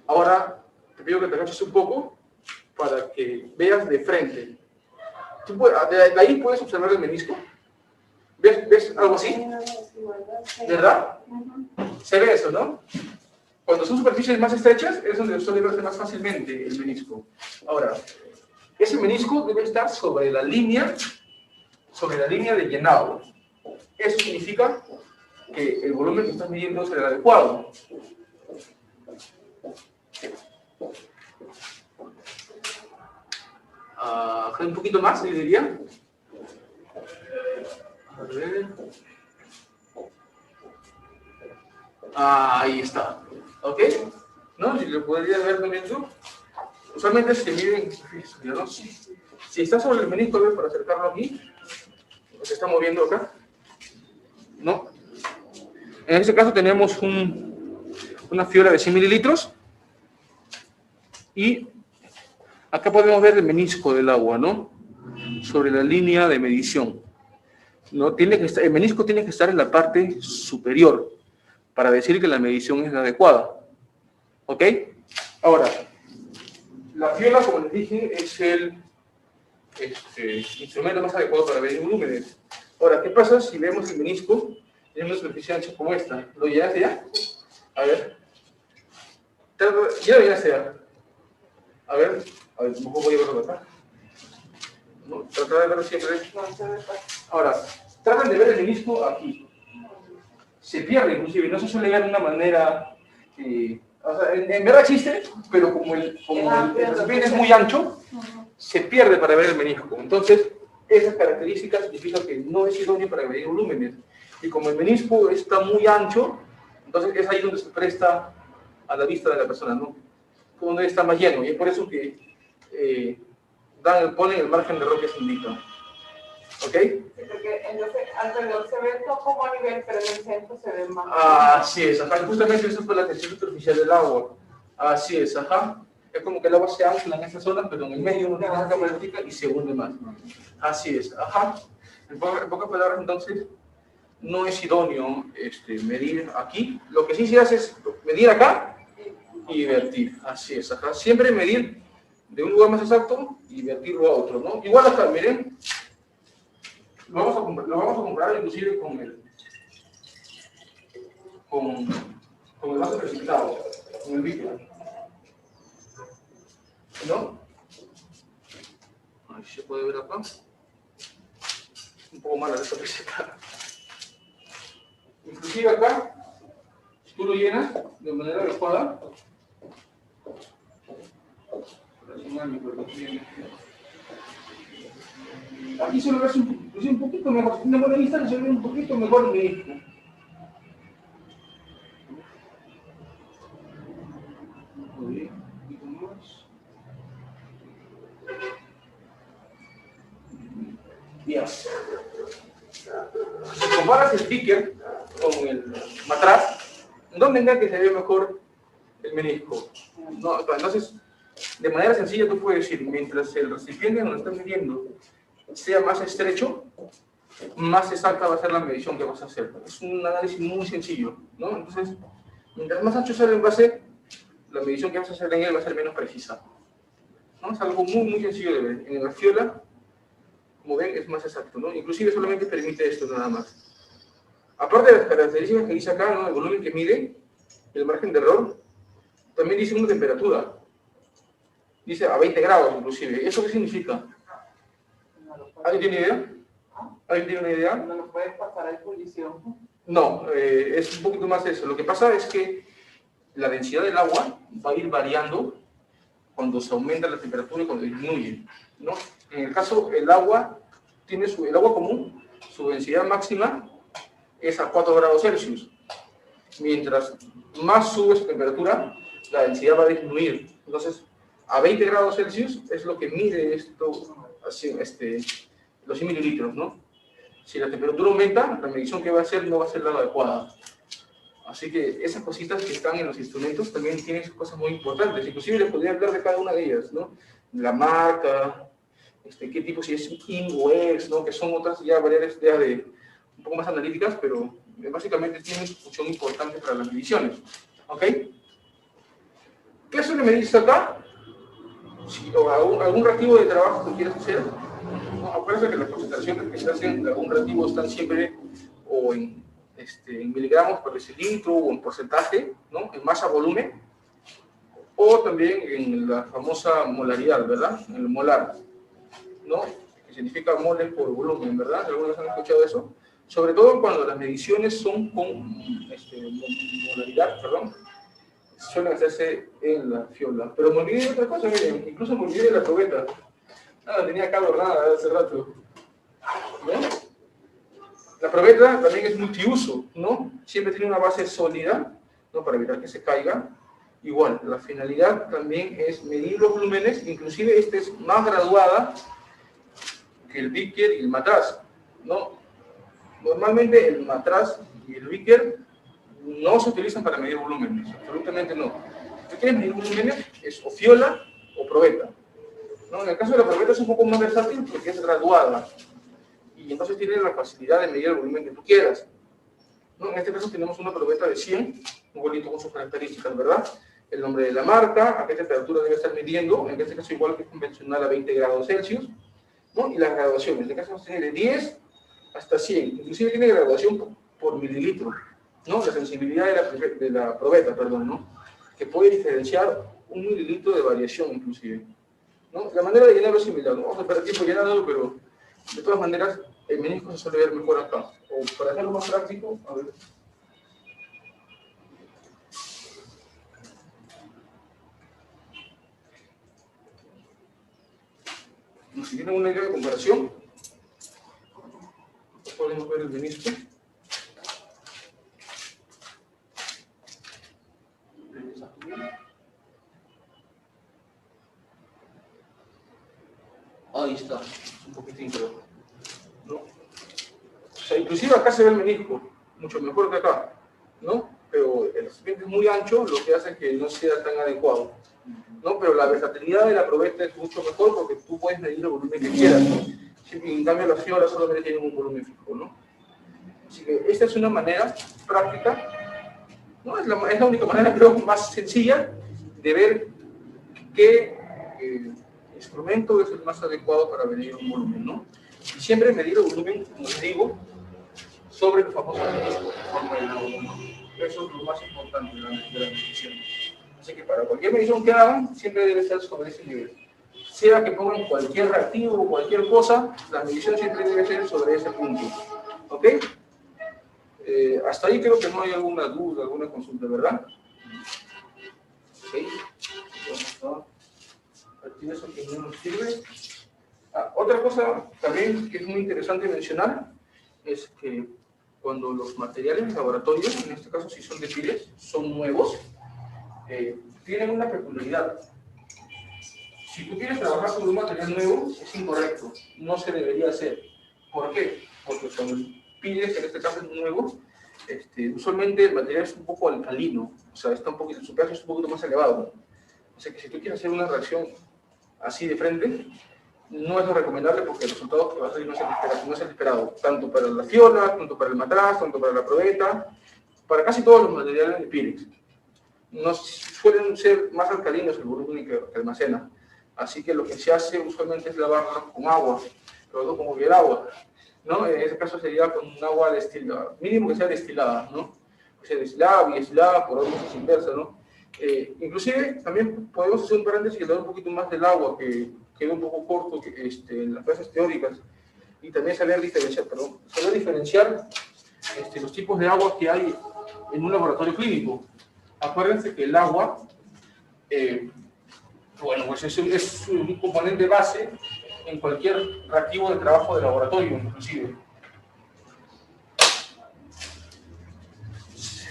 Ahora, te pido que te agaches un poco para que veas de frente. De ahí puedes observar el menisco. ¿Ves algo así? ¿Verdad? Se ve eso, ¿no? Cuando son superficies más estrechas, es donde suele verse más fácilmente el menisco. Ahora, ese menisco debe estar sobre la línea de llenado. Eso significa que el volumen que estás midiendo es el adecuado. Un poquito más, yo diría. A ver. Ahí está. ¿Ok? ¿No? Si lo podrías ver también tú. Usualmente se miden, ¿no? Si está sobre el menisco, ¿ves? Para acercarlo aquí, lo se está moviendo acá, ¿no? En este caso tenemos una fiola de 100 mililitros y acá podemos ver el menisco del agua, ¿no? Sobre la línea de medición, ¿no? El menisco tiene que estar en la parte superior para decir que la medición es la adecuada. ¿Ok? Ahora, la fiola, como les dije, es el instrumento más adecuado para medir volúmenes. Ahora, ¿qué pasa si vemos el menisco en una superficie ancha como esta? ¿Lo llenaste ya? A ver. Ya lo llenaste ya. A ver, un poco voy a verlo acá. No, trata de verlo siempre. Ahora, tratan de ver el menisco aquí. Se pierde inclusive, no se suele ver de una manera... o sea, en verdad existe, pero como el recipiente es muy ancho, se pierde para ver el menisco. Entonces, esas características significan que no es idóneo para medir volúmenes. Y como el menisco está muy ancho, entonces es ahí donde se presta a la vista de la persona, ¿no? Donde está más lleno. Y es por eso que ponen el margen de error que se indica. ¿Ok? Porque entonces alrededor se ve todo como a nivel, pero en el centro se ve más. Así es, ajá. Justamente eso fue la tensión superficial del agua. Así es, ajá. Es como que el agua se ancla en esa zona, pero en el medio no tiene esa capa elástica y se hunde más. Así es, ajá. En pocas palabras, entonces, no es idóneo medir aquí. Lo que sí se hace es medir acá y vertir. Así es, ajá. Siempre medir de un lugar más exacto y vertirlo a otro, ¿no? Igual acá, miren. Lo vamos a comparar inclusive con el vaso precipitado, con el líquido. ¿No? Ahí se puede ver acá. Un poco mala esta receta. Inclusive acá, si tú lo llenas de manera adecuada, aquí se lo ves un poquito mejor. Si tiene buena vista, se ve un poquito mejor el menisco. Muy bien, un poquito más. Bien. Si comparas el picker con el matraz, ¿dónde ven que se ve mejor el menisco? No, entonces, de manera sencilla tú puedes decir, mientras el recipiente donde estás midiendo sea más estrecho, más exacta va a ser la medición que vas a hacer. Es un análisis muy sencillo, ¿no? Entonces, mientras más ancho sea el envase, la medición que vas a hacer en él va a ser menos precisa, ¿no? Es algo muy sencillo de ver. En la fiola, como ven, es más exacto, ¿no? Inclusive solamente permite esto nada más. Aparte de las características que dice acá, ¿no? El volumen que mide, el margen de error, también dice una temperatura. Dice a 20 grados inclusive. ¿Eso qué significa? ¿Alguien tiene idea? ¿Alguien tiene una idea? No lo puedes pasar a ebullición. No, es un poquito más eso. Lo que pasa es que la densidad del agua va a ir variando cuando se aumenta la temperatura y cuando disminuye, ¿no? En el caso, el agua común, su densidad máxima es a 4 grados Celsius. Mientras más sube su temperatura, la densidad va a disminuir. Entonces, a 20 grados Celsius es lo que mide esto, así, los 100 mililitros, ¿no? Si la temperatura aumenta, la medición que va a hacer no va a ser la adecuada. Así que esas cositas que están en los instrumentos también tienen cosas muy importantes. Inclusive les podría hablar de cada una de ellas, ¿no? La marca, qué tipo, si es IN o EX, ¿no? Que son otras ya variables de un poco más analíticas, pero básicamente tienen su función importante para las mediciones. ¿Ok? ¿Qué suele medirse acá? Si, o algún reactivo de trabajo que quieras hacer, ¿no? Acuérdense que las concentraciones que se hacen de algún reactivo están siempre o en miligramos por decilitro o en porcentaje, ¿no? En masa volumen, o también en la famosa molaridad, ¿verdad? En el molar, ¿no? Que significa moles por volumen, ¿verdad? ¿Algunos han escuchado eso? Sobre todo cuando las mediciones son con molaridad, perdón, suelen hacerse en la fiola. Pero me olvidé de otra cosa, miren, incluso me olvidé de la probeta. Nada, tenía acá adornada hace rato. ¿No? La probeta también es multiuso, ¿no? Siempre tiene una base sólida, ¿no? Para evitar que se caiga. Igual, la finalidad también es medir los volúmenes, inclusive esta es más graduada que el Vickers y el matraz, ¿no? Normalmente el matraz y el Vickers no se utilizan para medir volúmenes, absolutamente no. Si tú quieres medir volúmenes, es o fiola o probeta, ¿no? En el caso de la probeta es un poco más versátil porque es graduada y entonces tiene la facilidad de medir el volumen que tú quieras, ¿no? En este caso tenemos una probeta de 100, un bolito con sus características, ¿verdad? El nombre de la marca, a qué temperatura debe estar midiendo, en este caso igual que convencional a 20 grados Celsius, ¿no? Y las graduaciones, en este caso tiene de 10 hasta 100, inclusive tiene graduación por mililitro, ¿no? La sensibilidad de la probeta, perdón, ¿no? Que puede diferenciar 1 mililitro de variación inclusive, ¿no? La manera de llenarlo es similar, no vamos a perder tiempo llenándolo, pero de todas maneras el menisco se suele ver mejor acá. O para hacerlo más práctico, a ver. Si tienen una idea de comparación, podemos ver el menisco. Ahí está, un poquitín, creo, ¿no? O sea, inclusive acá se ve el menisco, mucho mejor que acá, ¿no? Pero el recipiente es muy ancho, lo que hace que no sea tan adecuado, ¿no? Pero la versatilidad de la probeta es mucho mejor porque tú puedes medir el volumen que quieras, ¿no? En cambio las fiolas solamente tienen un volumen fijo, ¿no? Así que esta es una manera práctica, ¿no? Es la única manera, creo, más sencilla de ver qué instrumento es el más adecuado para medir un volumen, ¿no? Y siempre medir el volumen, como les digo, sobre los famosos discos de forma del agua, ¿no? Eso es lo más importante de la medición. Así que para cualquier medición que hagan, siempre debe estar sobre ese nivel. Sea que pongan cualquier reactivo o cualquier cosa, la medición siempre debe ser sobre ese punto. ¿Ok? Hasta ahí creo que no hay alguna duda, alguna consulta, ¿verdad? Ok. Aquí eso que no nos sirve. Otra cosa también que es muy interesante mencionar es que cuando los materiales de laboratorio, en este caso si son de pieles, son nuevos, tienen una peculiaridad. Si tú quieres trabajar con un material nuevo, es incorrecto, no se debería hacer. ¿Por qué? Porque con el piles, en este caso es nuevo, usualmente el material es un poco alcalino, o sea, está un poquito, su pH es un poquito más elevado. O sea que si tú quieres hacer una reacción así de frente, no es lo recomendable porque el resultado que va a salir no es el esperado, tanto para la fiola, tanto para el matraz, tanto para la probeta, para casi todos los materiales de Pyrex. No suelen ser más alcalinos el volumen que almacena, así que lo que se hace usualmente es lavarlo con agua, pero no con cualquier agua, ¿no? En ese caso sería con un agua destilada, mínimo que sea destilada, ¿no? O sea, destilada, destilada, por osmosis inversa, ¿no? Inclusive también podemos hacer un paréntesis y hablar un poquito más del agua, que quedó un poco corto en las clases teóricas, y también saber diferenciar los tipos de agua que hay en un laboratorio clínico. Acuérdense que el agua, bueno, pues es un componente base en cualquier reactivo de trabajo de laboratorio, inclusive.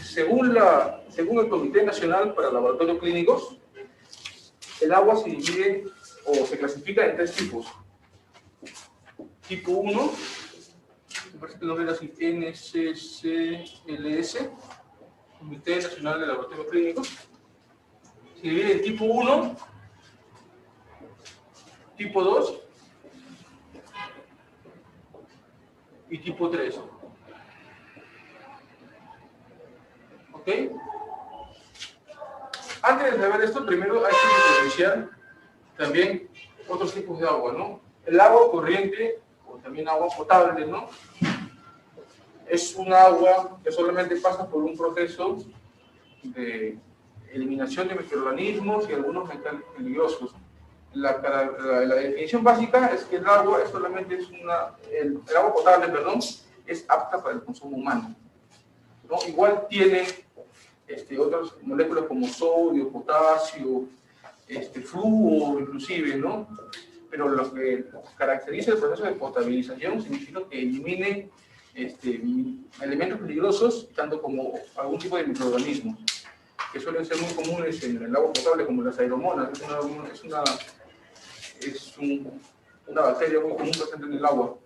Según el Comité Nacional para Laboratorios Clínicos, el agua se divide o se clasifica en 3 tipos. Tipo 1, me parece que lo ven así, NCCLS, Comité Nacional de Laboratorios Clínicos. Se divide en tipo 1, tipo 2 y tipo 3. ¿Ok? Antes de saber esto, primero hay que diferenciar también otros tipos de agua, ¿no? El agua corriente, o también agua potable, ¿no? Es un agua que solamente pasa por un proceso de eliminación de microorganismos y algunos metales peligrosos. La definición básica es que el agua es solamente el agua potable, perdón, es apta para el consumo humano, ¿no? Igual tiene otras moléculas como sodio, potasio, flúor inclusive, ¿no? Pero lo que caracteriza el proceso de potabilización significa que elimine elementos peligrosos, tanto como algún tipo de microorganismos, que suelen ser muy comunes en el agua potable, como las aeromonas. Es una bacteria muy común presente en el agua,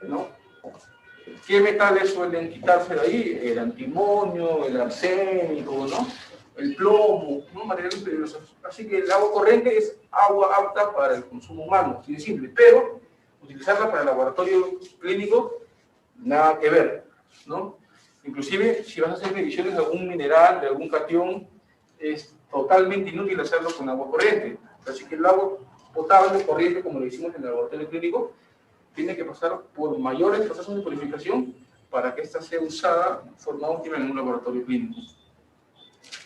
¿no? ¿Qué metales suelen quitarse de ahí? El antimonio, el arsénico, ¿no? El plomo, ¿no? Materiales peligrosos. Así que el agua corriente es agua apta para el consumo humano, así de simple, pero utilizarla para el laboratorio clínico, nada que ver, ¿no? Inclusive, si vas a hacer mediciones de algún mineral, de algún catión, es totalmente inútil hacerlo con agua corriente. Así que el agua potable, corriente, como lo hicimos en el laboratorio clínico, tiene que pasar por mayores procesos de purificación para que ésta sea usada de forma óptima en un laboratorio clínico.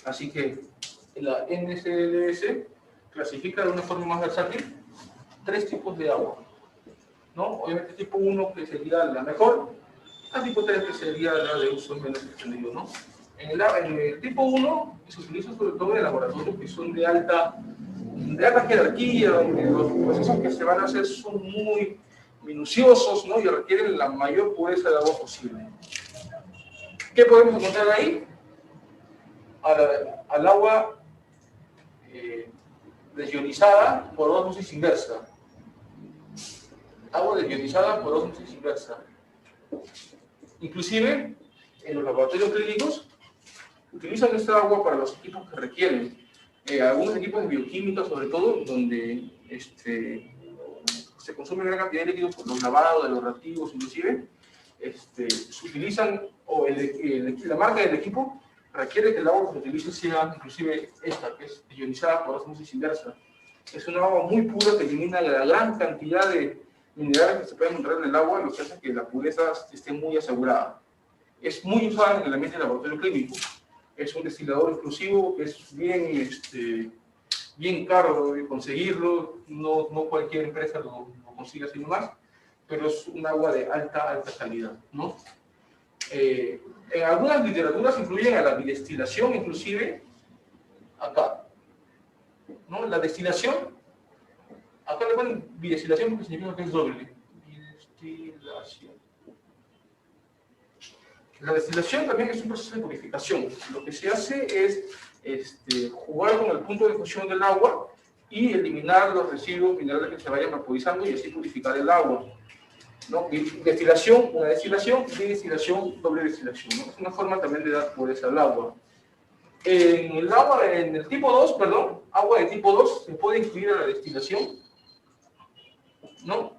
Así que la NCLS clasifica de una forma más versátil 3 tipos de agua, ¿no? Obviamente tipo 1, que sería la mejor, a tipo 3, que sería la de uso menos extendido, ¿no? En el tipo 1 se utiliza sobre todo en laboratorios que son de alta jerarquía, donde los procesos que se van a hacer son muy minuciosos, ¿no? Y requieren la mayor pureza de agua posible. ¿Qué podemos encontrar ahí? Al agua desionizada por ósmosis inversa. Agua desionizada por ósmosis inversa. Inclusive, en los laboratorios clínicos, utilizan esta agua para los equipos que requieren. Algunos equipos de bioquímica, sobre todo, donde se consume gran cantidad de líquidos por los lavados de los reactivos, inclusive, se utilizan, o la marca del equipo requiere que el agua que se utilice sea, inclusive esta, que es ionizada por osmosis inversa. Es una agua muy pura que elimina la gran cantidad de minerales que se pueden encontrar en el agua, lo que hace que la pureza esté muy asegurada. Es muy usada en el ambiente de laboratorio clínico. Es un destilador exclusivo que es bien caro de conseguirlo, no cualquier empresa lo consigue así nomás, pero es un agua de alta calidad, ¿no? En algunas literaturas incluyen a la bidestilación, inclusive acá, ¿no? La destilación, acá le ponen bidestilación porque significa que es doble. Bidestilación. La destilación también es un proceso de purificación. Lo que se hace es jugar con el punto de fusión del agua y eliminar los residuos minerales que se vayan vaporizando y así purificar el agua, ¿no? Destilación, una destilación, bidestilación, doble destilación, ¿no? Es una forma también de dar pureza al agua. En el tipo 2, perdón, agua de tipo 2, se puede incluir a la destilación, ¿no?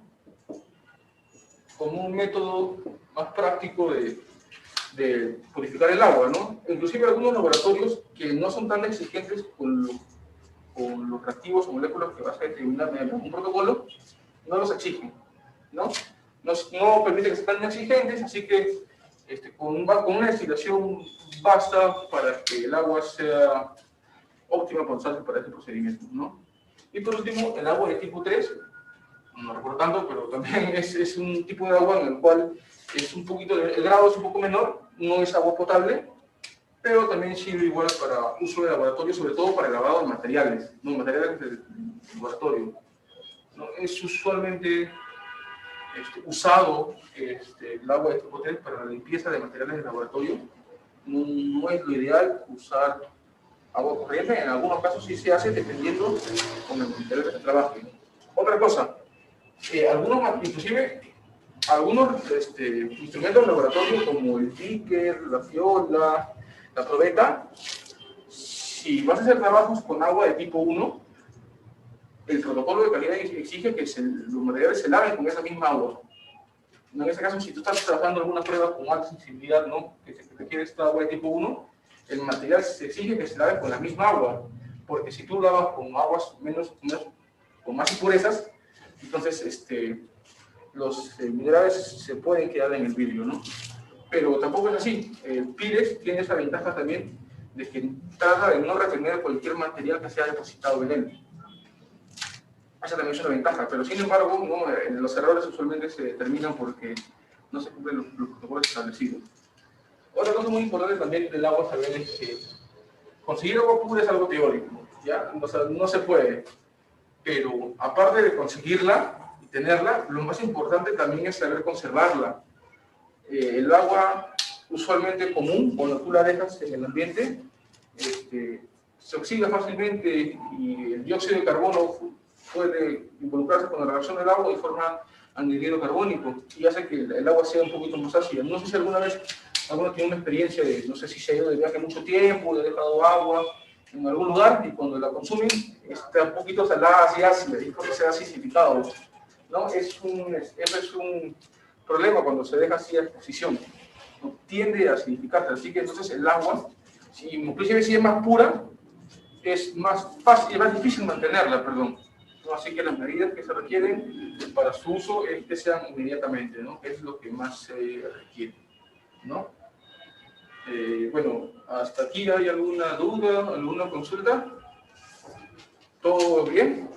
Como un método más práctico de purificar el agua, ¿no? Inclusive algunos laboratorios que no son tan exigentes con los reactivos o moléculas que vas a determinar en un protocolo, no los exigen, ¿no? No permiten que sean tan exigentes, así que con una destilación basta para que el agua sea óptima para usarse para este procedimiento, ¿no? Y por último, el agua de tipo 3, no recuerdo tanto, pero también es un tipo de agua en el cual el grado es un poco menor, no es agua potable, pero también sirve igual para uso de laboratorio, sobre todo para el lavado de materiales, ¿no? Materiales del laboratorio, ¿no? Es usualmente usado el agua de tipo 3 para la limpieza de materiales de laboratorio. No es lo ideal usar agua corriente, en algunos casos sí se hace dependiendo con el material que se trabaje. Otra cosa, inclusive algunos instrumentos de laboratorio como el beaker, la fiola, la probeta, si vas a hacer trabajos con agua de tipo 1, el protocolo de calidad exige que los materiales se laven con esa misma agua. En ese caso, si tú estás trabajando alguna prueba con alta sensibilidad, ¿no? Que se requiere esta agua de tipo 1, el material se exige que se lave con la misma agua, porque si tú lavas con aguas con más impurezas, entonces los minerales se pueden quedar en el vidrio, ¿no? Pero tampoco es así. El Pirex tiene esa ventaja también de que trata de no retener cualquier material que sea depositado en él. Esa también es una ventaja, pero sin embargo, ¿no? Los errores usualmente se determinan porque no se cumplen los protocolos establecidos. Otra cosa muy importante también del agua saber es que conseguir agua pura es algo teórico, ¿ya? O sea, no se puede, pero aparte de conseguirla y tenerla, lo más importante también es saber conservarla. El agua usualmente común, cuando tú la dejas en el ambiente, se oxida fácilmente y el dióxido de carbono puede involucrarse con la reacción del agua y forma anhídrido carbónico y hace que el agua sea un poquito más ácida. No sé si alguna vez alguno tiene una experiencia no sé si se ha ido de viaje mucho tiempo, le ha dejado agua en algún lugar y cuando la consumen está un poquito salada y ácida y porque se ha acidificado, ¿no? Eso es un problema cuando se deja así a exposición, ¿no? Tiende a acidificarse, así que entonces el agua, inclusive si es más pura, es más fácil, es más difícil mantenerla, perdón. ¿No? Así que las medidas que se requieren para su uso es que sean inmediatamente, ¿no? Es lo que más se requiere, ¿no? Bueno, hasta aquí hay alguna duda, alguna consulta. ¿Todo bien?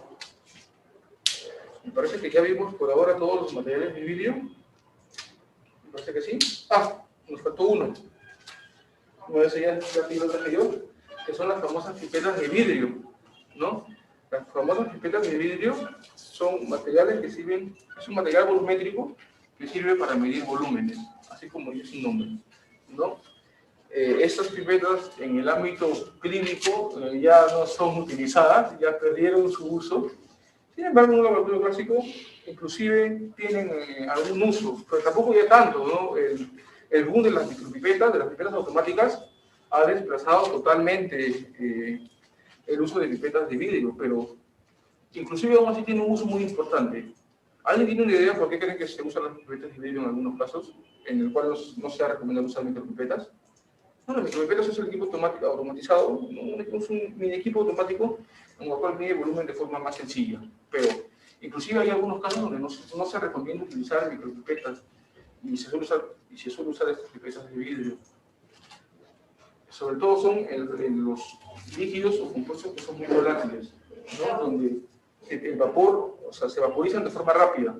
Me parece que ya vimos por ahora todos los materiales de vidrio. Me parece que sí. Nos faltó uno. Voy a enseñar lo traje yo, que son las famosas pipetas de vidrio, ¿no? Las famosas pipetas de vidrio son materiales que sirven, es un material volumétrico que sirve para medir volúmenes, así como dice su nombre, ¿no? Estas pipetas en el ámbito clínico ya no son utilizadas, ya perdieron su uso. Sin embargo, en un laboratorio clásico inclusive tienen algún uso, pero tampoco ya tanto, ¿no? El boom de las micropipetas, de las pipetas automáticas, ha desplazado totalmente el uso de pipetas de vidrio, pero inclusive aún así tiene un uso muy importante. ¿Alguien tiene una idea por qué creen que se usan las pipetas de vidrio en algunos casos, en el cual no se ha recomendado usar micropipetas? No, los micropipetas es el equipo automatizado, es un mini equipo automático en el cual mide volumen de forma más sencilla, pero Inclusive hay algunos casos donde no se recomienda utilizar micropipetas y se suele usar estas pipetas de vidrio. Sobre todo son en los líquidos o compuestos que son muy volátiles, ¿no? Donde el vapor, o sea, se vaporizan de forma rápida.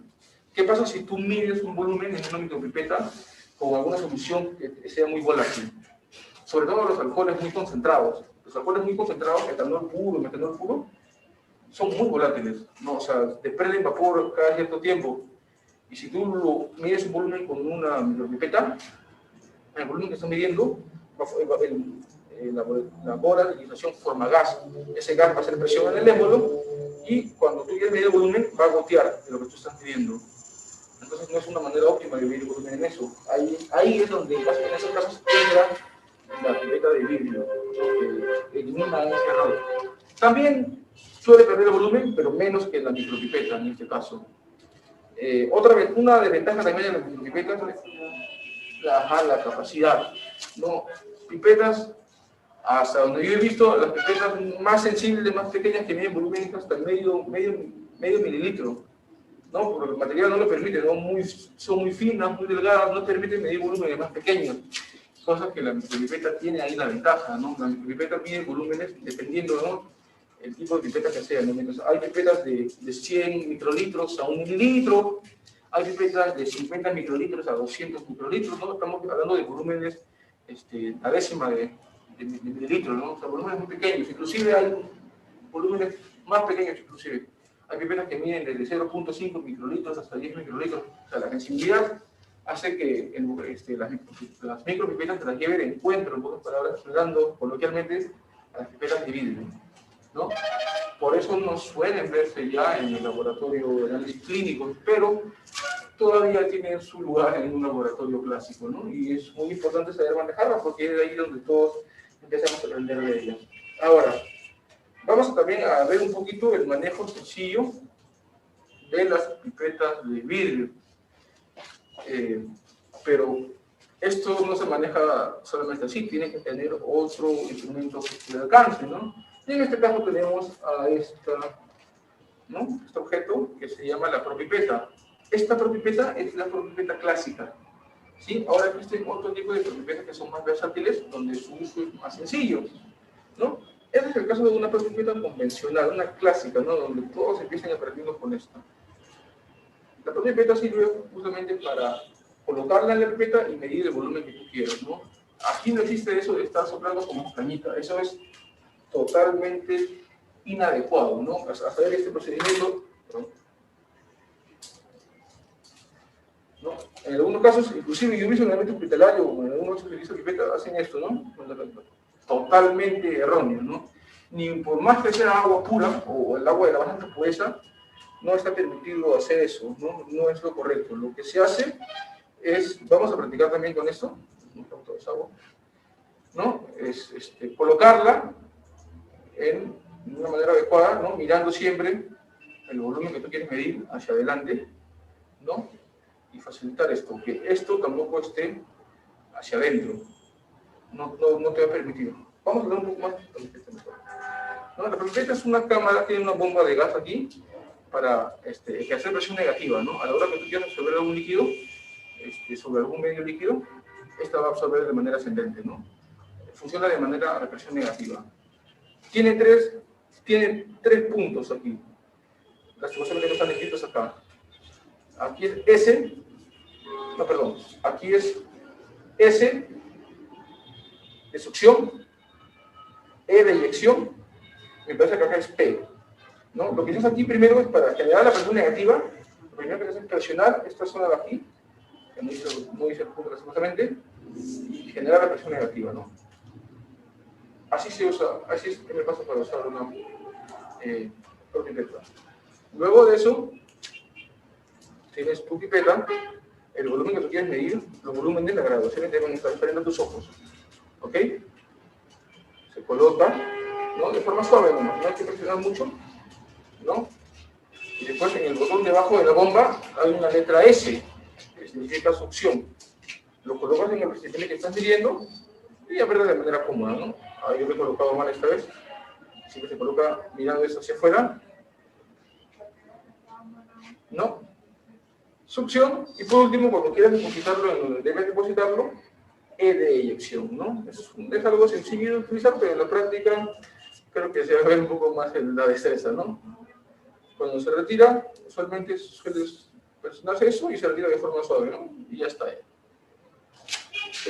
¿Qué pasa si tú mides un volumen en una micropipeta con alguna solución que sea muy volátil? Sobre todo los alcoholes muy concentrados. Los alcoholes muy concentrados, etanol puro, metanol puro, son muy volátiles, ¿no? O sea, desprenden vapor cada cierto tiempo. Y si tú mides un volumen con una micropipeta, el volumen que estás midiendo, la volatilización forma gas. Ese gas va a hacer presión en el émbolo y cuando tú quieres medir el volumen, va a gotear de lo que tú estás midiendo. Entonces no es una manera óptima de medir el volumen en eso. Ahí es donde, en esos casos, entra la pipeta de vidrio, que elimina ese error. También suele perder el volumen, pero menos que la micropipeta en este caso. Una desventaja también de las micropipetas es la capacidad, ¿no? Pipetas, hasta donde yo he visto, las pipetas más sensibles, más pequeñas, que miden volumen hasta medio mililitro, ¿no? Porque el material no lo permite, ¿no? Son muy finas, muy delgadas, no permiten medir volúmenes más pequeños, cosas que la micropipeta tiene ahí la ventaja, ¿no? La micropipeta mide volúmenes dependiendo, ¿no?, el tipo de pipeta que sea, ¿no? Hay pipetas de 100 microlitros a 1 mililitro, hay pipetas de 50 microlitros a 200 microlitros, ¿no? Estamos hablando de volúmenes, la décima de mililitros, ¿no? O sea, volúmenes muy pequeños, inclusive hay volúmenes más pequeños, inclusive. Hay pipetas que miden desde 0.5 microlitros hasta 10 microlitros. O sea, la sensibilidad hace que las micropipetas se las lleven de encuentro, en pocas palabras, hablando coloquialmente, a las pipetas de vidrio, ¿no? Por eso no suelen verse ya en el laboratorio de análisis clínicos, pero todavía tienen su lugar en un laboratorio clásico, ¿no? Y es muy importante saber manejarlas porque es de ahí donde todos empezamos a aprender de ellas. Ahora, vamos también a ver un poquito el manejo sencillo de las pipetas de vidrio. Pero esto no se maneja solamente así, tiene que tener otro instrumento de alcance, ¿no? Y en este caso tenemos a este objeto que se llama la propipeta. Esta propipeta es la propipeta clásica, ¿sí? Ahora existen otro tipo de propipetas que son más versátiles, donde su uso es más sencillo, ¿no? Este es el caso de una propipeta convencional, una clásica, ¿no?, donde todos empiezan aprendiendo con esta. La propipeta sirve justamente para colocarla en la pipeta y medir el volumen que tú quieras, ¿no? Aquí no existe eso de estar soplando como cañita, eso es totalmente inadecuado, ¿no? Hacer este procedimiento, ¿no? En algunos casos, inclusive yo he visto en el ámbito hospitalario, en algunos servicios de pipeta hacen esto, ¿no? Totalmente erróneo, ¿no? Ni por más que sea agua pura o el agua de la baja pureza, no está permitido hacer eso, ¿no? No es lo correcto. Lo que se hace es, vamos a practicar también con esto, ¿no? Es colocarla en una manera adecuada, ¿no? Mirando siempre el volumen que tú quieres medir hacia adelante, ¿no? Y facilitar esto, que esto tampoco esté hacia adentro, no te va a permitir. Vamos a ver un poco más. ¿No? La propipeta es una cámara, tiene una bomba de gas aquí para ejercer presión negativa, ¿no? A la hora que tú quieras absorber algún líquido, sobre algún medio líquido, esta va a absorber de manera ascendente, ¿no? Funciona de manera de presión negativa. Tiene tres puntos aquí. Lastimosamente no están escritos acá. Aquí es S, no, perdón, aquí es S de succión, E de eyección, me parece que acá es P, ¿no? Lo que hacemos aquí primero es para generar la presión negativa, lo primero que hacemos es presionar esta zona de aquí, que no dice el punto lastimosamente, y generar la presión negativa, ¿no? Así se usa, así es el primer paso para usar una propipeta. Luego de eso, tienes tu pipeta, el volumen que tú quieres medir, los volúmenes, las graduaciones deben estar frente a tus ojos, ¿ok? Se coloca, ¿no? De forma suave nomás, no hay que presionar mucho, ¿no? Y después en el botón debajo de la bomba hay una letra S, que significa succión. Lo colocas en el recipiente que estás midiendo y aprietas de manera cómoda, ¿no? Ahí yo lo he colocado mal esta vez. Siempre se coloca mirando esto hacia afuera. ¿no? Succión, y por último, cuando quieras depositarlo en donde debes depositarlo, E de eyección, ¿no? Es algo sencillo de utilizar, pero en la práctica creo que se va a ver un poco más en la destreza, ¿no? Cuando se retira, usualmente sueles presionarse eso y se retira de forma suave, ¿no? Y ya está.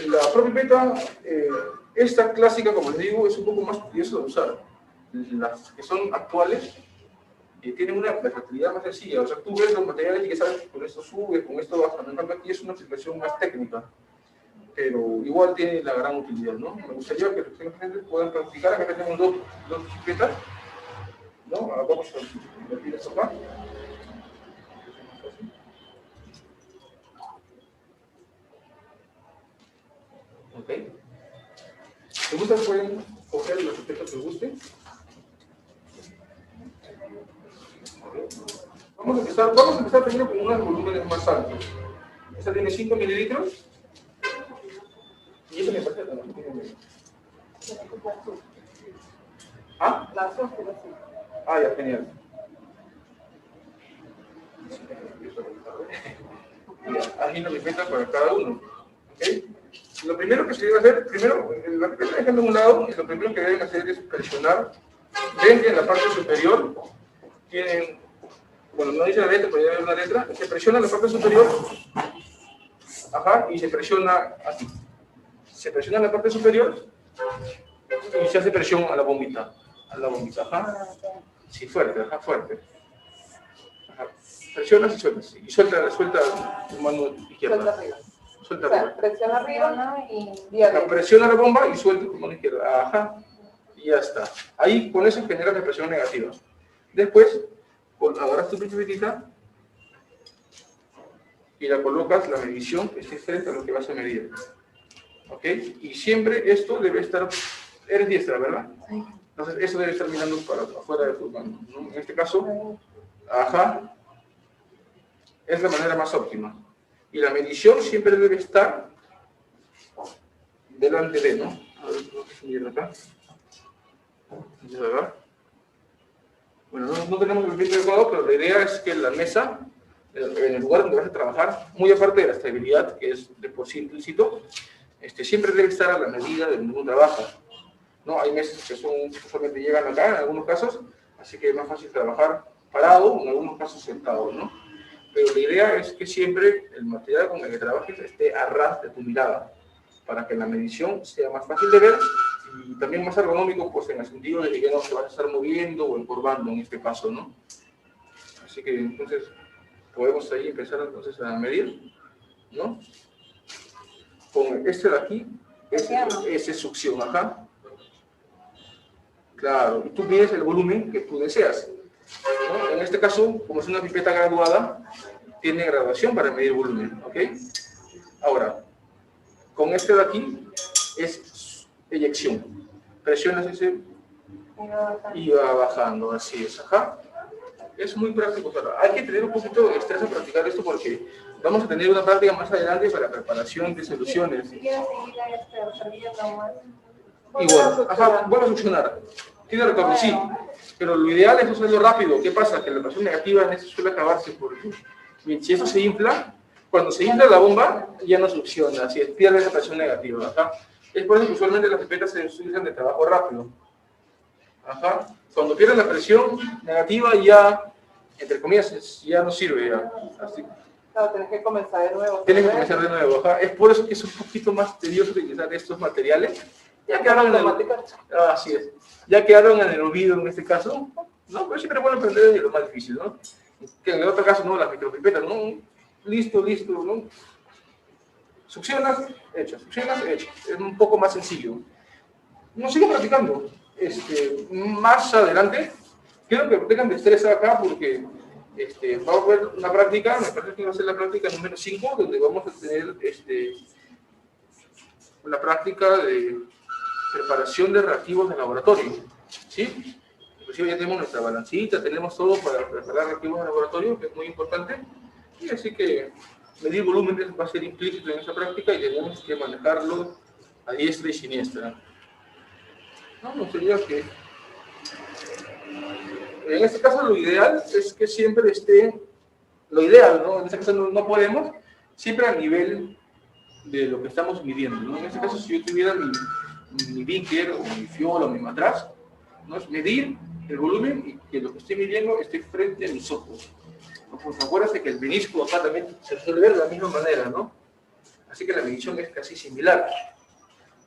La propia pipeta, esta clásica, como les digo, es un poco más tediosa de usar. Las que son actuales tienen una versatilidad más sencilla. O sea, tú ves los materiales y que sabes que con esto sube, con esto baja. En cambio, aquí es una aplicación más técnica, pero igual tiene la gran utilidad, ¿no? Me gustaría que los clientes puedan practicar. Acá tenemos dos pipetas, ¿no? Vamos a invertir esto acá. Ok. Si gustan, pueden coger los pipetas que les gusten. Vamos a empezar primero con unos volúmenes más altos. Esta tiene 5 mililitros. Y esa me parece también tiene. ¿Ah? La azul, pero sí. Ah, ya, genial. Hay una pipeta para cada uno. ¿Okay? Lo primero que se debe hacer, la pipeta dejando a un lado, y lo primero que deben hacer es presionar. Ven que en la parte superior tienen, bueno, no dice la letra, pero ya hay una letra, se presiona en la parte superior, ajá, y se presiona aquí. Se presiona en la parte superior y se hace presión a la bombita, ajá. Sí, fuerte, ajá, fuerte. Ajá. Presionas y sueltas, y suelta tu mano izquierda. Suelta arriba. Suelta O sea, arriba. presiona arriba y La presiona la bomba y suelta tu mano izquierda, ajá. Y ya está. Ahí con eso generas la presión negativa. Después, agarras tu pipetita y la colocas la medición que esté frente a lo que vas a medir. ¿Ok? Y siempre esto debe estar, eres diestra, ¿verdad? Sí. Entonces eso debe estar mirando para afuera de tus manos, ¿no? En este caso, ajá, es la manera más óptima. Y la medición siempre debe estar delante de, ¿no? A ver, vamos a subir acá. Bueno, no tenemos el pipete adecuado, pero la idea es que la mesa, en el lugar donde vas a trabajar, muy aparte de la estabilidad, que es de por sí implícito, siempre debe estar a la medida de donde uno trabaja, ¿no? Hay mesas que solamente llegan acá, en algunos casos, así que es más fácil trabajar parado, en algunos casos sentado, ¿no? Pero la idea es que siempre el material con el que trabajes esté a ras de tu mirada, para que la medición sea más fácil de ver y también más ergonómico, pues en el sentido de que ya no se vas a estar moviendo o encorvando en este caso, ¿no? Así que entonces podemos ahí empezar entonces a medir, ¿no? Con este de aquí, ese es succión, ajá. Claro, y tú mides el volumen que tú deseas, ¿no? En este caso, como es una pipeta graduada, tiene graduación para medir volumen, ¿ok? Ahora, con este de aquí es eyección. Presionas ese y va bajando, así es, ajá. Es muy práctico, pero hay que tener un poquito de estrés a practicar esto porque vamos a tener una práctica más adelante para preparación de soluciones. Si quieres seguir observando más. Igual, ajá, vuelve a succionar. Tiene retorno, sí, pero lo ideal es hacerlo rápido. ¿Qué pasa? Que la presión negativa en eso suele acabarse porque si eso se infla, cuando se infla la bomba ya no succiona, así es, pierde esa presión negativa. Ajá. Es por eso que usualmente las pipetas se utilizan de trabajo rápido. Ajá. Cuando pierden la presión negativa ya, entre comillas, ya no sirve. Ya. Así. Claro, tienes que comenzar de nuevo. Tienes que comenzar de nuevo. Ajá. Es por eso que es un poquito más tedioso utilizar estos materiales. Ya quedaron en el, así es. Ya quedaron en el olvido en este caso. No, pero siempre es bueno aprender de lo más difícil, ¿no? Que en el otro caso no, las micropipetas, ¿no? Listo, ¿no? Succionas, hecho. Succionas, hecho. Es un poco más sencillo. Nos sigo practicando. Más adelante, quiero que tengan destreza acá porque vamos a ver una práctica, me parece que va a ser la práctica número 5, donde vamos a tener la práctica de preparación de reactivos de laboratorio, ¿sí? Inclusive ya tenemos nuestra balancita, tenemos todo para preparar reactivos de laboratorio, que es muy importante, y así que medir volúmenes va a ser implícito en esa práctica y tenemos que manejarlo a diestra y siniestra. No sería que en este caso lo ideal es que siempre esté lo ideal, ¿no? En este caso no podemos, siempre a nivel de lo que estamos midiendo, ¿no? En este caso, si yo tuviera mi beaker o mi fiola o mi matraz, ¿no? Es medir el volumen y que lo que estoy midiendo esté frente a mis ojos. ¿No? Pues acuérdense que el menisco acá también se suele ver de la misma manera, ¿no? Así que la medición es casi similar.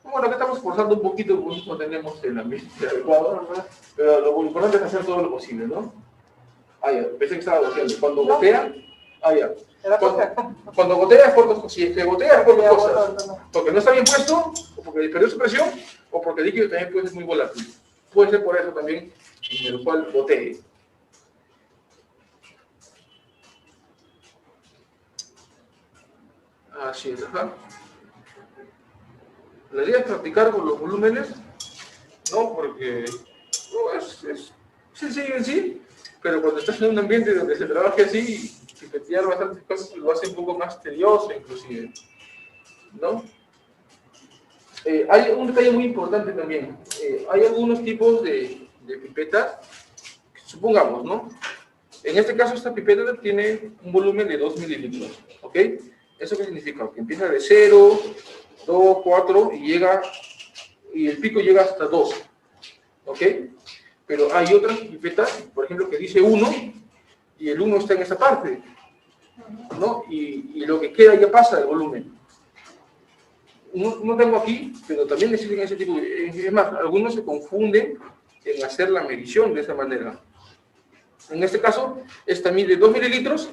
Bueno, acá estamos forzando un poquito porque no tenemos el ambiente adecuado, ¿no? Pero lo importante es hacer todo lo posible, ¿no? Ah, ya, pensé que estaba goteando. Cuando gotea, ya. Cuando gotea es por dos cosas. Si es que gotea es por dos cosas. Porque no está bien puesto, o porque perdió su presión, o porque el líquido también puede ser muy volátil. Puede ser por eso también en el cual gotee. Así es, ajá. La idea es practicar con los volúmenes, ¿no? Porque no, es sencillo en sí, pero cuando estás en un ambiente donde se trabaje así, pipetear bastantes cosas lo hace un poco más tedioso, inclusive, ¿no? Hay un detalle muy importante también. Hay algunos tipos de pipetas, supongamos, ¿no? En este caso, esta pipeta tiene un volumen de 2 mililitros, ¿ok? ¿Eso qué significa? Que empieza de 0, 2, 4 y el pico llega hasta 2, ¿ok? Pero hay otras pipetas, por ejemplo, que dice 1 y el 1 está en esa parte, ¿no? Y lo que queda ya pasa del volumen. No tengo aquí, pero también existen ese tipo de... Es más, algunos se confunden en hacer la medición de esa manera. En este caso, esta mide 2 mililitros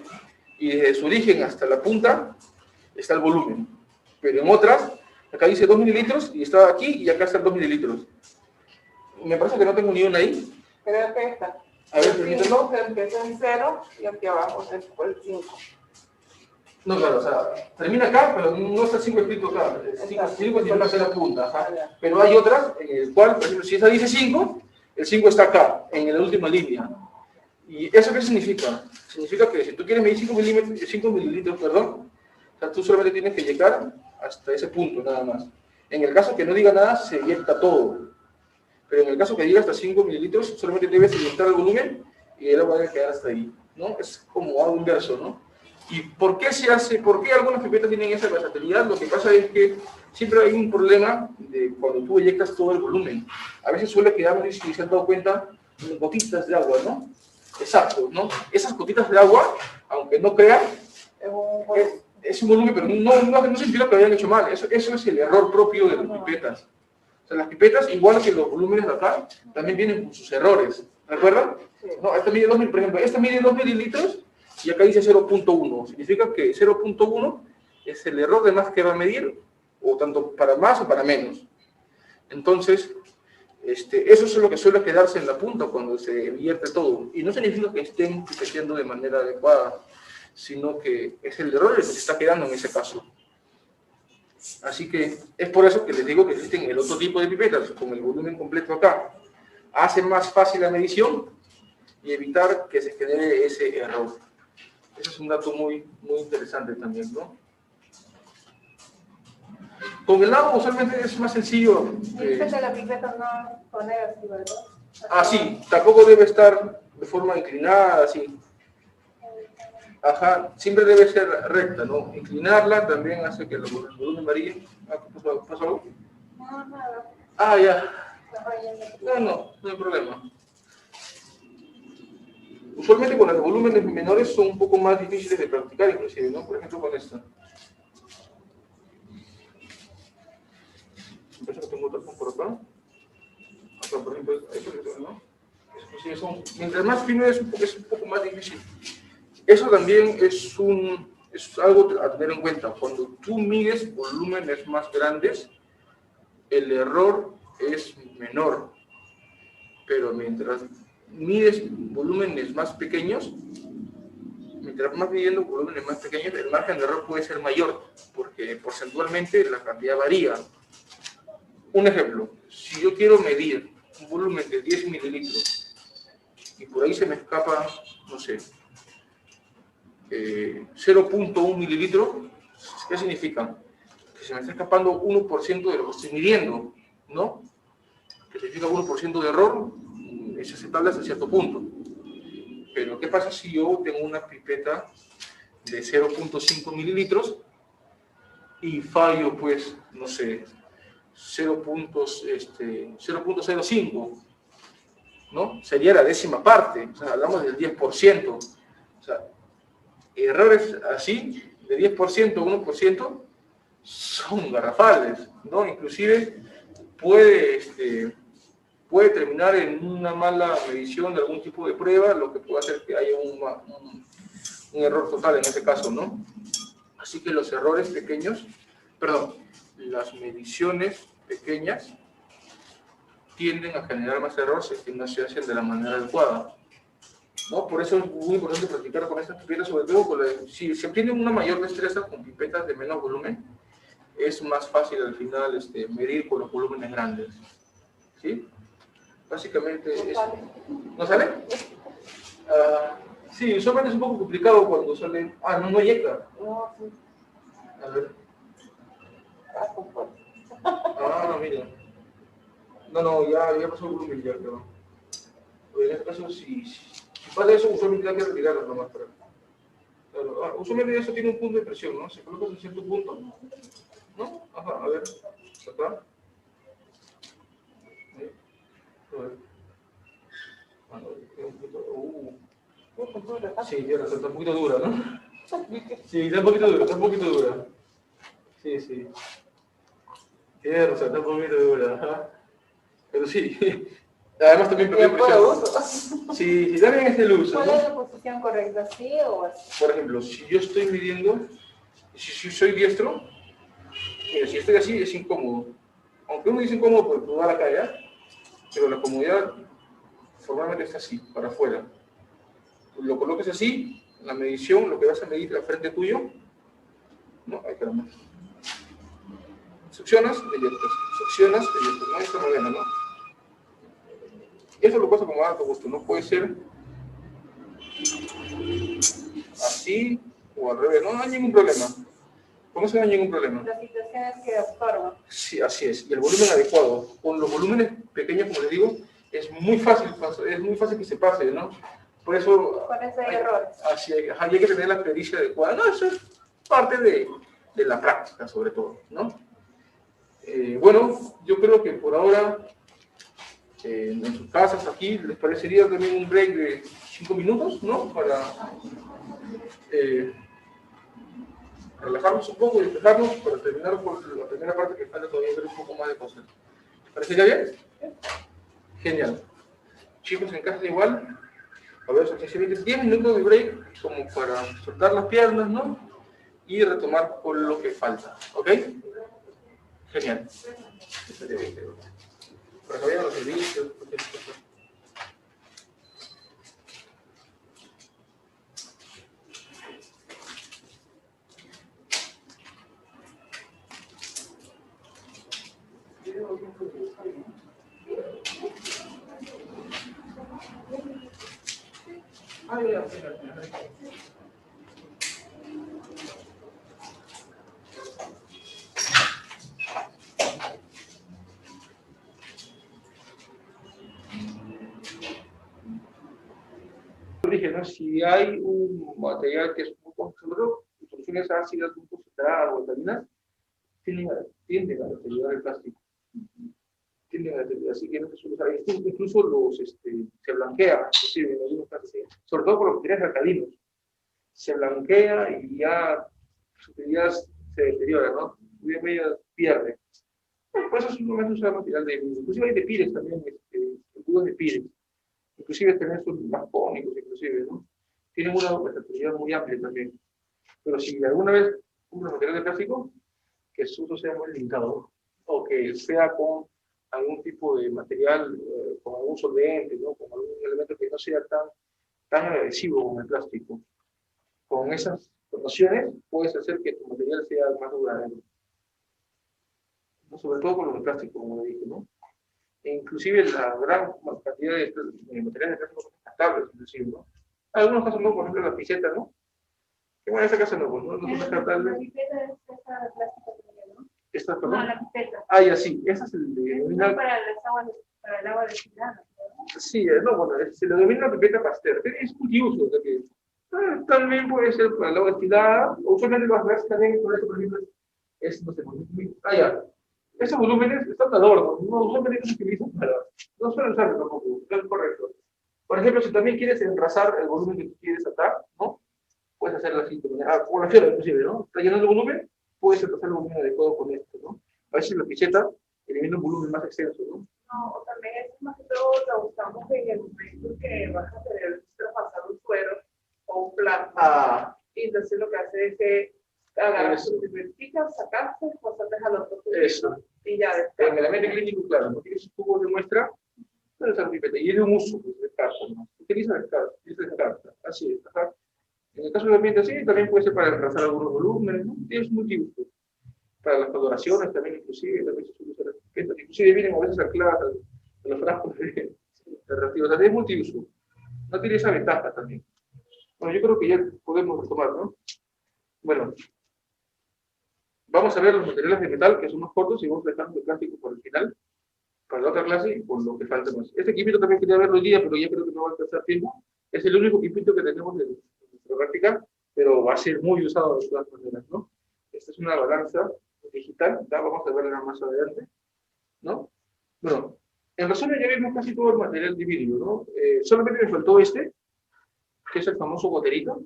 y desde su origen hasta la punta está el volumen. Pero en otras, acá dice 2 mililitros y está aquí y acá están 2 mililitros. Me parece que no tengo ni una ahí. Creo que esta. A ver, permítanlo. Empieza en 0 y aquí abajo es el 5. No, claro, o sea, termina acá, pero no está el 5 escrito acá. El 5 tiene que ser la punta. Ajá. Pero hay otras en el cual, por ejemplo, si esa dice 5, el 5 está acá, en la última línea. ¿Y eso qué significa? Significa que si tú quieres medir 5 mililitros, perdón, o sea, tú solamente tienes que llegar hasta ese punto, nada más. En el caso que no diga nada, se inyecta todo. Pero en el caso que diga hasta 5 mililitros, solamente debes inyectar el volumen y el agua debe quedar hasta ahí, ¿no? Es como algo inverso, ¿no? ¿Y por qué se hace? ¿Por qué algunas pipetas tienen esa versatilidad? Lo que pasa es que siempre hay un problema de cuando tú inyectas todo el volumen. A veces suele quedar, no sé si se han dado cuenta, gotitas de agua, ¿no? Exacto, ¿no? Esas gotitas de agua, aunque no crean, es un volumen, pero no significa que lo hayan hecho mal. Eso es el error propio de las pipetas. O sea, las pipetas, igual que los volúmenes de acá, también vienen con sus errores. ¿Recuerdan? Sí. No, esta mide 2 mililitros, por ejemplo, esta mide 2 mililitros y acá dice 0.1. Significa que 0.1 es el error de más que va a medir, o tanto para más o para menos. Entonces, eso es lo que suele quedarse en la punta cuando se vierte todo. Y no significa que estén pipeteando de manera adecuada, sino que es el error el que se está quedando en ese caso. Así que es por eso que les digo que existen el otro tipo de pipetas, con el volumen completo acá. Hace más fácil la medición y evitar que se genere ese error. Ese es un dato muy, muy interesante también, ¿no? Con el agua usualmente es más sencillo. Dice que la pipeta no pone así, ¿verdad? Sí, tampoco debe estar de forma inclinada, así. Ajá, siempre debe ser recta, ¿no? Inclinarla también hace que el volumen varíe. ¿Pasó algo? No, nada. Ya. No hay problema. Usualmente con los volúmenes menores son un poco más difíciles de practicar, inclusive, ¿no? Por ejemplo, con esta. Me parece que tengo otra por acá. Acá, por ejemplo, ¿no? Mientras más fino es un poco más difícil. Eso también es algo a tener en cuenta. Cuando tú mides volúmenes más grandes, el error es menor. Pero mientras mides volúmenes más pequeños, mientras más midiendo volúmenes más pequeños, el margen de error puede ser mayor, porque porcentualmente la cantidad varía. Un ejemplo, si yo quiero medir un volumen de 10 mililitros y por ahí se me escapa, no sé, 0.1 mililitro, ¿qué significa? Que se me está escapando 1% de lo que estoy midiendo, ¿no? Que significa 1% de error, es aceptable hasta cierto punto. Pero ¿qué pasa si yo tengo una pipeta de 0.5 mililitros y fallo, pues, no sé, 0.05, ¿no? Sería la décima parte, o sea, hablamos del 10%. O sea, errores así, de 10% a 1%, son garrafales, ¿no? Inclusive puede terminar en una mala medición de algún tipo de prueba, lo que puede hacer que haya un error total en ese caso, ¿no? Así que los errores pequeños, perdón, las mediciones pequeñas tienden a generar más errores si no se hacen de la manera adecuada, ¿no? Por eso es muy importante practicar con estas pipetas, sobre todo si se obtiene una mayor destreza con pipetas de menos volumen, es más fácil al final medir con los volúmenes grandes, ¿sí? Básicamente es... ¿No sale? Sí, usualmente es un poco complicado cuando sale... no eyecta. No, sí. A ver. Mira. No, ya pasó el volumen ya, creo. En este caso, si pasa eso, usualmente hay que retirarlo nomás. Claro, usualmente eso tiene un punto de presión, ¿no? Se coloca en cierto punto, ¿no? Ajá, a ver. Acá. A ver. Sí, ya está un poquito dura, ¿no? Sí, está un poquito dura, Sí. Tiene razón, está un poquito dura. Ajá. Pero sí, además también perdió presión. Sí, también es el uso. ¿Cuál es la posición correcta, sí o así? Por ejemplo, si yo estoy midiendo, si soy diestro, mira, si estoy así es incómodo. Aunque uno dice incómodo por toda la calle, pero la comodidad formalmente está así, para afuera. Lo colocas así, la medición, lo que vas a medir al frente tuyo, no, hay que más. Succionas, eyectas, no hay esta manera, ¿no? Eso lo pasa como a tu gusto, no puede ser así o al revés, no hay ningún problema. Con eso no hay ningún problema. La situación es que absorba. Sí, así es. Y el volumen adecuado. Con los volúmenes pequeños, como les digo, es muy fácil que se pase, ¿no? Por eso hay errores. Así hay que tener la pericia adecuada. No, eso es parte de la práctica, sobre todo, ¿no? Bueno, yo creo que por ahora, en sus casas aquí, les parecería también un break de 5 minutos, ¿no? Para relajarnos un poco y despejarnos para terminar con la primera parte que falta todavía ver un poco más de cosas. ¿Parecería bien? Genial. Chicos, en casa igual. A ver, sencillamente 10 minutos de break como para soltar las piernas, ¿no? Y retomar con lo que falta. ¿Ok? Genial. Para que vayan los servicios, cualquier cosa. Dije, ¿no? Si hay un material que es muy consumido, soluciones ácidas, muy concentradas o vitaminas, tienden a deteriorar el plástico. Así que no se suele usar. Incluso se blanquea, inclusive en algunos casos, sobre todo con los materiales alcalinos. Se blanquea y ya sus utilidades se deterioran, ¿no? Muy medio pierde. Por eso simplemente usar material de... Inclusive hay de pires también, tubos de pires. Inclusive tener sus mascónicos, inclusive, ¿no? Tienen una versatilidad muy amplia también. Pero si alguna vez compra material de plástico, que su uso sea muy limitado, ¿no? O que sea con algún tipo de material, con algún solvente, ¿no? Con algún elemento que no sea tan agresivo como el plástico. Con esas nociones puedes hacer que tu material sea más duradero. ¿No? Sobre todo con los de plástico, como le dije, ¿no? E inclusive la gran cantidad de materiales de plástico son descartables, inclusive, ¿no? En algunos casos no, por ejemplo la piseta, ¿no? Que bueno, en este caso no son descartables. La pipeta es esa de plástico también, ¿no? ¿Esta, perdón? No, la pipeta. Ya sí, esa es el de... No para el agua destilada. Sí, no, bueno, se le denomina pipeta Pasteur. Es multiuso, o sea que También puede ser para el agua destilada. Usualmente vas a ver también por eso, por ejemplo, es, no sé, ya. Esos volúmenes están de adorno, no usualmente no se utilizan para, no suelen usarlo tampoco, es correcto. Por ejemplo, si también quieres enrasar el volumen que tú quieres atar, ¿no? Puedes hacerlo así, con la fiola inclusive, ¿no? Está llenando el volumen, puedes enrasar el volumen adecuado con esto, ¿no? A veces la picheta elimina un volumen más extenso, ¿no? No, también es más que todo lo usamos en el momento que vas a tener que traspasar un suero o un plasma. Y entonces lo que hace es que agarras tu primer pica, sacaste, pasaste al otro tubito y ya después. En el ambiente clínico, claro, no tienes un tubo de muestra, pero esa pipeta, y es de un uso, pues, de carta, ¿no? Utiliza carta, así es, ajá. En el caso del ambiente así, también puede ser para enrasar algunos volúmenes, ¿no? Tienes multiuso. Para las coloraciones también, inclusive, también se usa las pipetas, inclusive vienen a veces ancladas a los frascos de reactivos, o sea, es multiuso. No tiene esa ventaja también. Bueno, yo creo que ya podemos retomar, ¿no? Bueno, vamos a ver los materiales de metal, que son más cortos, y vamos dejando el plástico por el final, para la otra clase, y por lo que falta más. Este equipito también quería verlo hoy día, pero ya creo que no va a alcanzar tiempo. Es el único equipito que tenemos en nuestra práctica, pero va a ser muy usado de todas maneras, ¿no? Esta es una balanza digital, ya vamos a verla más adelante, ¿no? Bueno, en resumen ya vimos casi todo el material de vidrio, ¿no? Solamente me faltó este, que es el famoso goterito.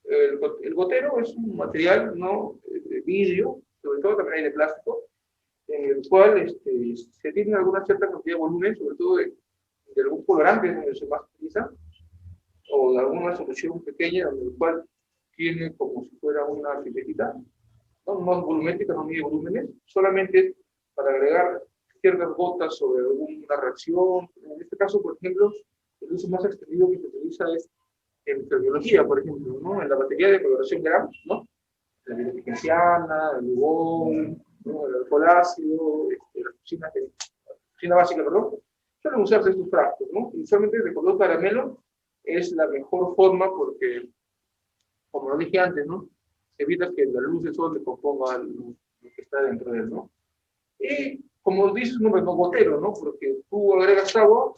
El gotero es un material, ¿no?, de vidrio, sobre todo también hay de plástico, en el cual se tiene alguna cierta cantidad de volumen, sobre todo de algún colorante donde se más utiliza, o de alguna solución pequeña, donde el cual tiene como si fuera una pipetita, ¿no? No es volumétrica, no mide volúmenes, solamente para agregar ciertas gotas sobre alguna reacción. En este caso, por ejemplo, el uso más extendido que se utiliza es en microbiología, por ejemplo, ¿no? En la batería de coloración Gram, ¿no? La viropigenciana, el lugol, ¿no?, el alcohol ácido, la toxina básica, perdón, suelen usarse estos frascos, ¿no? Y usualmente de color caramelo es la mejor forma porque, como lo dije antes, ¿no?, evita que la luz del sol le componga lo que está dentro de él, ¿no? Y como dice su nombre, no gotero, ¿no? Porque tú agregas agua.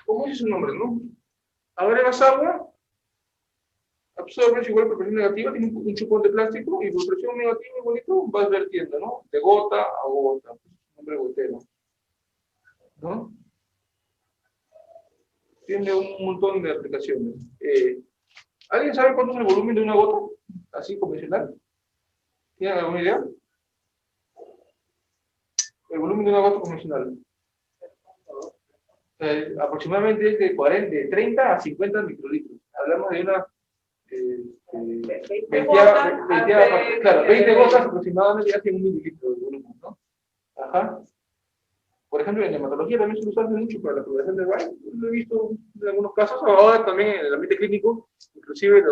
¿Cómo dice su nombre, no? Agregas agua, absorbes igual por presión negativa, tiene un chupón de plástico, y por presión negativa, igualito, vas vertiendo, ¿no? De gota a gota, nombre gotero, ¿no? Tiene un montón de aplicaciones. ¿Alguien sabe cuánto es el volumen de una gota? Así convencional. ¿Tienen alguna idea? El volumen de una gota convencional. Aproximadamente es de 30 a 50 microlitros. Hablamos de una 20 gotas aproximadamente hace un mililitro de volumen, ¿no? Ajá. Por ejemplo, en hematología también se usa mucho para la coloración de Wright. Lo he visto en algunos casos. Ahora también en el ambiente clínico, inclusive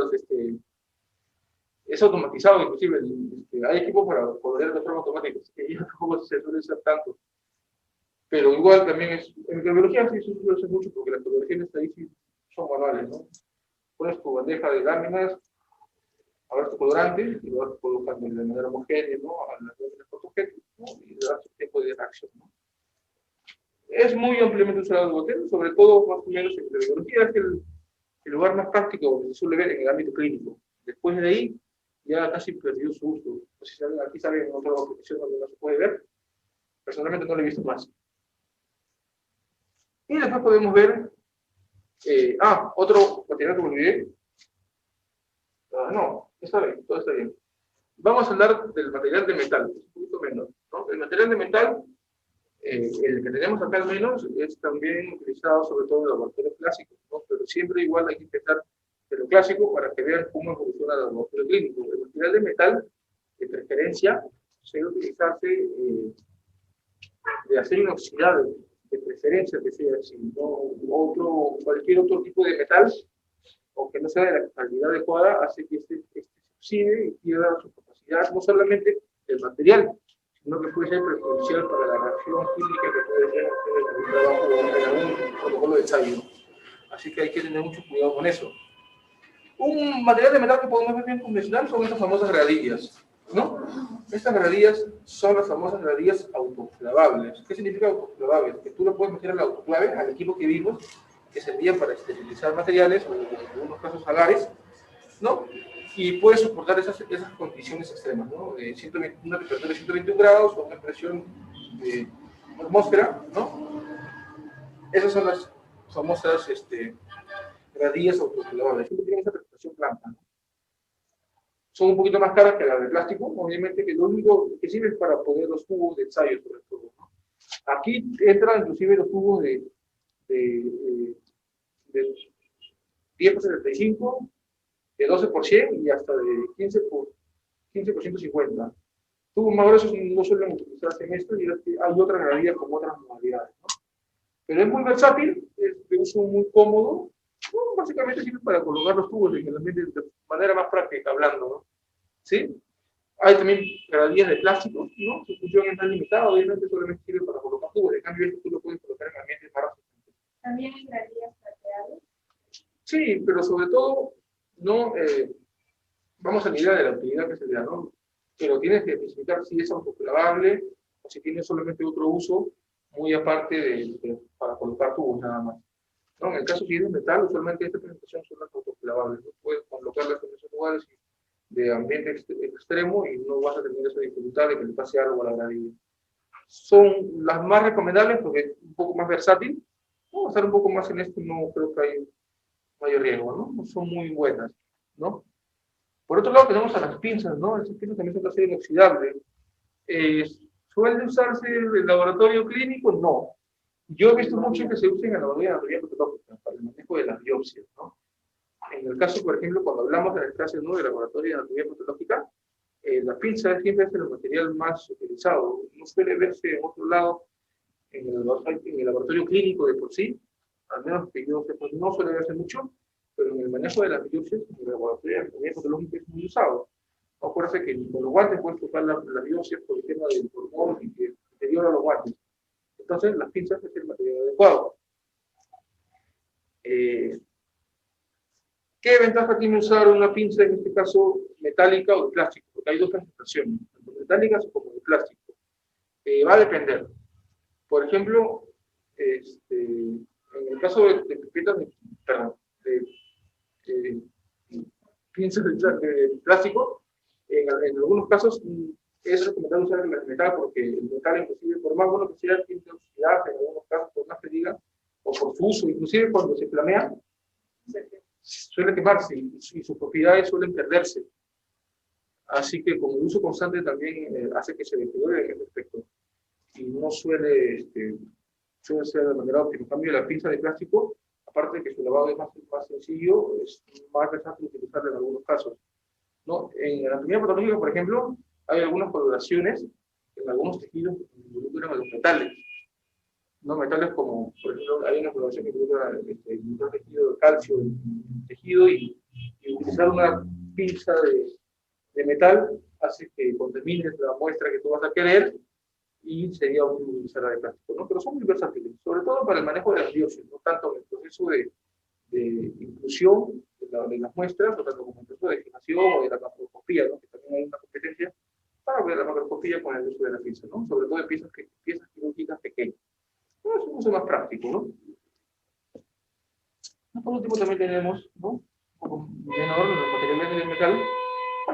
es automatizado, inclusive hay equipos para colorear de forma automática, que ya tampoco se suele usar tanto. Pero igual también en microbiología sí se suele usar mucho porque las coloraciones ahí sí son manuales, ¿no? Pones tu bandeja de láminas, abres tu colorante y lo vas colocando de manera homogénea, ¿no?, a las láminas fotogénicas, ¿no?, y le das un tiempo de reacción, ¿no? Es muy ampliamente usado el gotero, sobre todo más o menos en microbiología, es el lugar más práctico donde se suele ver en el ámbito clínico. Después de ahí, ya casi perdió su uso. No sé si aquí saben en otra aplicación donde no se puede ver. Personalmente no lo he visto más. Y después podemos ver, otro material que me olvidé. No, está bien, todo está bien. Vamos a hablar del material de metal, un poquito menos, ¿no? El material de metal, el que tenemos acá al menos, es también utilizado sobre todo en los laboratorios clásicos, ¿no? Pero siempre igual hay que empezar de lo clásico para que vean cómo evoluciona el laboratorio clínico. El material de metal, de preferencia, suele utilizarse de acero inoxidable, de preferencia que sea así, ¿no? Cualquier otro tipo de metal, o que no sea de la calidad adecuada, hace que este se oxide y pierda su capacidad, no solamente del material, sino que puede ser perjudicial para la reacción química que puede ser en el trabajo o en algún protocolo de ensayo. Así que hay que tener mucho cuidado con eso. Un material de metal que podemos ver bien convencional son estas famosas gradillas, ¿no? Estas gradillas son las famosas gradillas autoclavables. ¿Qué significa autoclavables? Que tú lo puedes meter al autoclave, al equipo que vimos, que servía para esterilizar materiales, o en algunos casos salares, ¿no? Y puede soportar esas condiciones extremas, ¿no? De 120, una temperatura de 121 grados o una presión de atmósfera, ¿no? Esas son las famosas gradillas autoclavables. Siempre tienen esa presentación blanca, ¿no? Son un poquito más caras que las de plástico, obviamente, que lo único que sirve es para poner los tubos de ensayo, sobre todo, ¿no? Aquí entran inclusive los tubos de 10 por 75, de 12 por 100 y hasta de 15 por 150. Tubos más gruesos no suelen utilizarse en esto y hay otras gradillas con otras modalidades, ¿no? Pero es muy versátil, es de uso muy cómodo. Bueno, básicamente sirve para colocar los tubos en el ambiente de manera más práctica, hablando, ¿no? ¿Sí? Hay también gradillas de plástico, ¿no? Su función es más limitada, obviamente solamente sirve para colocar tubos. En cambio, esto tú lo puedes colocar en ambientes más resistentes. ¿También hay gradillas plateadas? Sí, pero sobre todo, no, vamos a la idea de la utilidad que se le da, ¿no? Pero tienes que especificar si es autoclavable o si tiene solamente otro uso, muy aparte para colocar tubos nada más, ¿no? En el caso si es de metal, usualmente esta presentación son las autoclavables, ¿no? Puedes colocarlas en esos lugares de ambiente extremo y no vas a tener esa dificultad de que le pase algo a la gradilla. Son las más recomendables porque es un poco más versátil. Vamos a estar un poco más en esto, no creo que hay mayor riesgo, ¿no? No son muy buenas, ¿no? Por otro lado tenemos a las pinzas, ¿no? Esas pinzas también son de acero inoxidable. ¿Suele usarse en el laboratorio clínico? No. Yo he visto mucho que se usa en el laboratorio de anatomía patológica para el manejo de las biopsias, ¿no? En el caso, por ejemplo, cuando hablamos de la clase 1 del laboratorio de anatomía patológica, la pinza siempre es el material más utilizado. No suele verse en otro lado, en el laboratorio clínico de por sí, al menos que yo sepa, no suele verse mucho, pero en el manejo de las biopsias, en el laboratorio de anatomía patológica es muy usado. Acuérdense que con los guantes puedes tocar las biopsias por el tema del pulmón y que deteriora los guantes. Entonces, las pinzas es el material adecuado. ¿Qué ventaja tiene usar una pinza, en este caso, metálica o de plástico? Porque hay dos presentaciones, tanto metálicas como de plástico. Va a depender. Por ejemplo, en el caso de pipetas de pinzas de plástico, en algunos casos es recomendable usar el metal porque el metal, inclusive, por más bueno que sea, tiene que oxidarse en algunos casos por más que diga, o por su uso, inclusive cuando se flamea, suele quemarse y sus propiedades suelen perderse. Así que con el uso constante también hace que se deteriore en ese aspecto. Y no suele ser de manera óptima. En cambio, la pinza de plástico, aparte de que su lavado es más sencillo, es más versátil utilizarla en algunos casos, ¿no? En anatomía patológica, por ejemplo, hay algunas coloraciones en algunos tejidos que involucran a los metales, ¿no? Metales como, por ejemplo, hay una coloración que involucra el tejido de calcio, el tejido, y utilizar una pinza de metal hace que contamines la muestra que tú vas a querer y sería útil utilizar la de plástico, ¿no? Pero son muy versátiles, sobre todo para el manejo de las biopsias, no tanto en el proceso de inclusión de las muestras, o tanto como el proceso de fijación o de la macroscopía, ¿no? Que también hay una competencia para ver la macroscopía con el uso de la pinza, ¿no? Sobre todo de piezas quirúrgicas pequeñas. No, es un uso más práctico, ¿no? Por último también tenemos, ¿no? Un poco menor, los materiales de metal,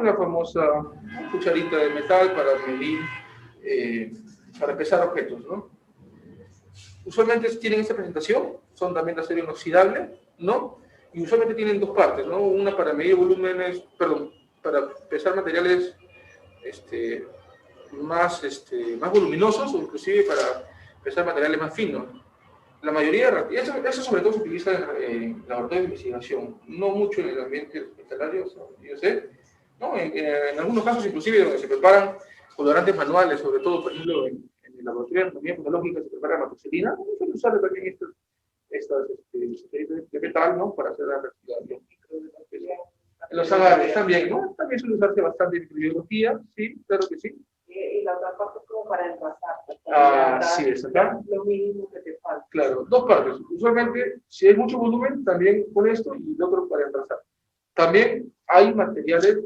la famosa cucharita de metal para medir, para pesar objetos, ¿no? Usualmente tienen esta presentación, son también de acero inoxidable, ¿no? Y usualmente tienen dos partes, ¿no? Una para medir volúmenes, perdón, para pesar materiales más voluminosos o inclusive para pesar materiales más finos. La mayoría, eso sobre todo se utiliza en laboratorios de investigación, no mucho en el ambiente hospitalario, yo sé, ¿no? En algunos casos inclusive donde se preparan colorantes manuales, sobre todo, por ejemplo, en el laboratorio de anatomía patológica se prepara amoxicilina, no suele usar también estas de metal, ¿no? Para hacer la respiración. En los agares también, ¿no? También suele usarse bastante en microbiología, sí, claro que sí. Y la otra parte es como para envasar. Sí, es acá. Lo mínimo que te falta. Claro, dos partes. Usualmente, si hay mucho volumen, también con esto y el otro para envasar. También hay materiales,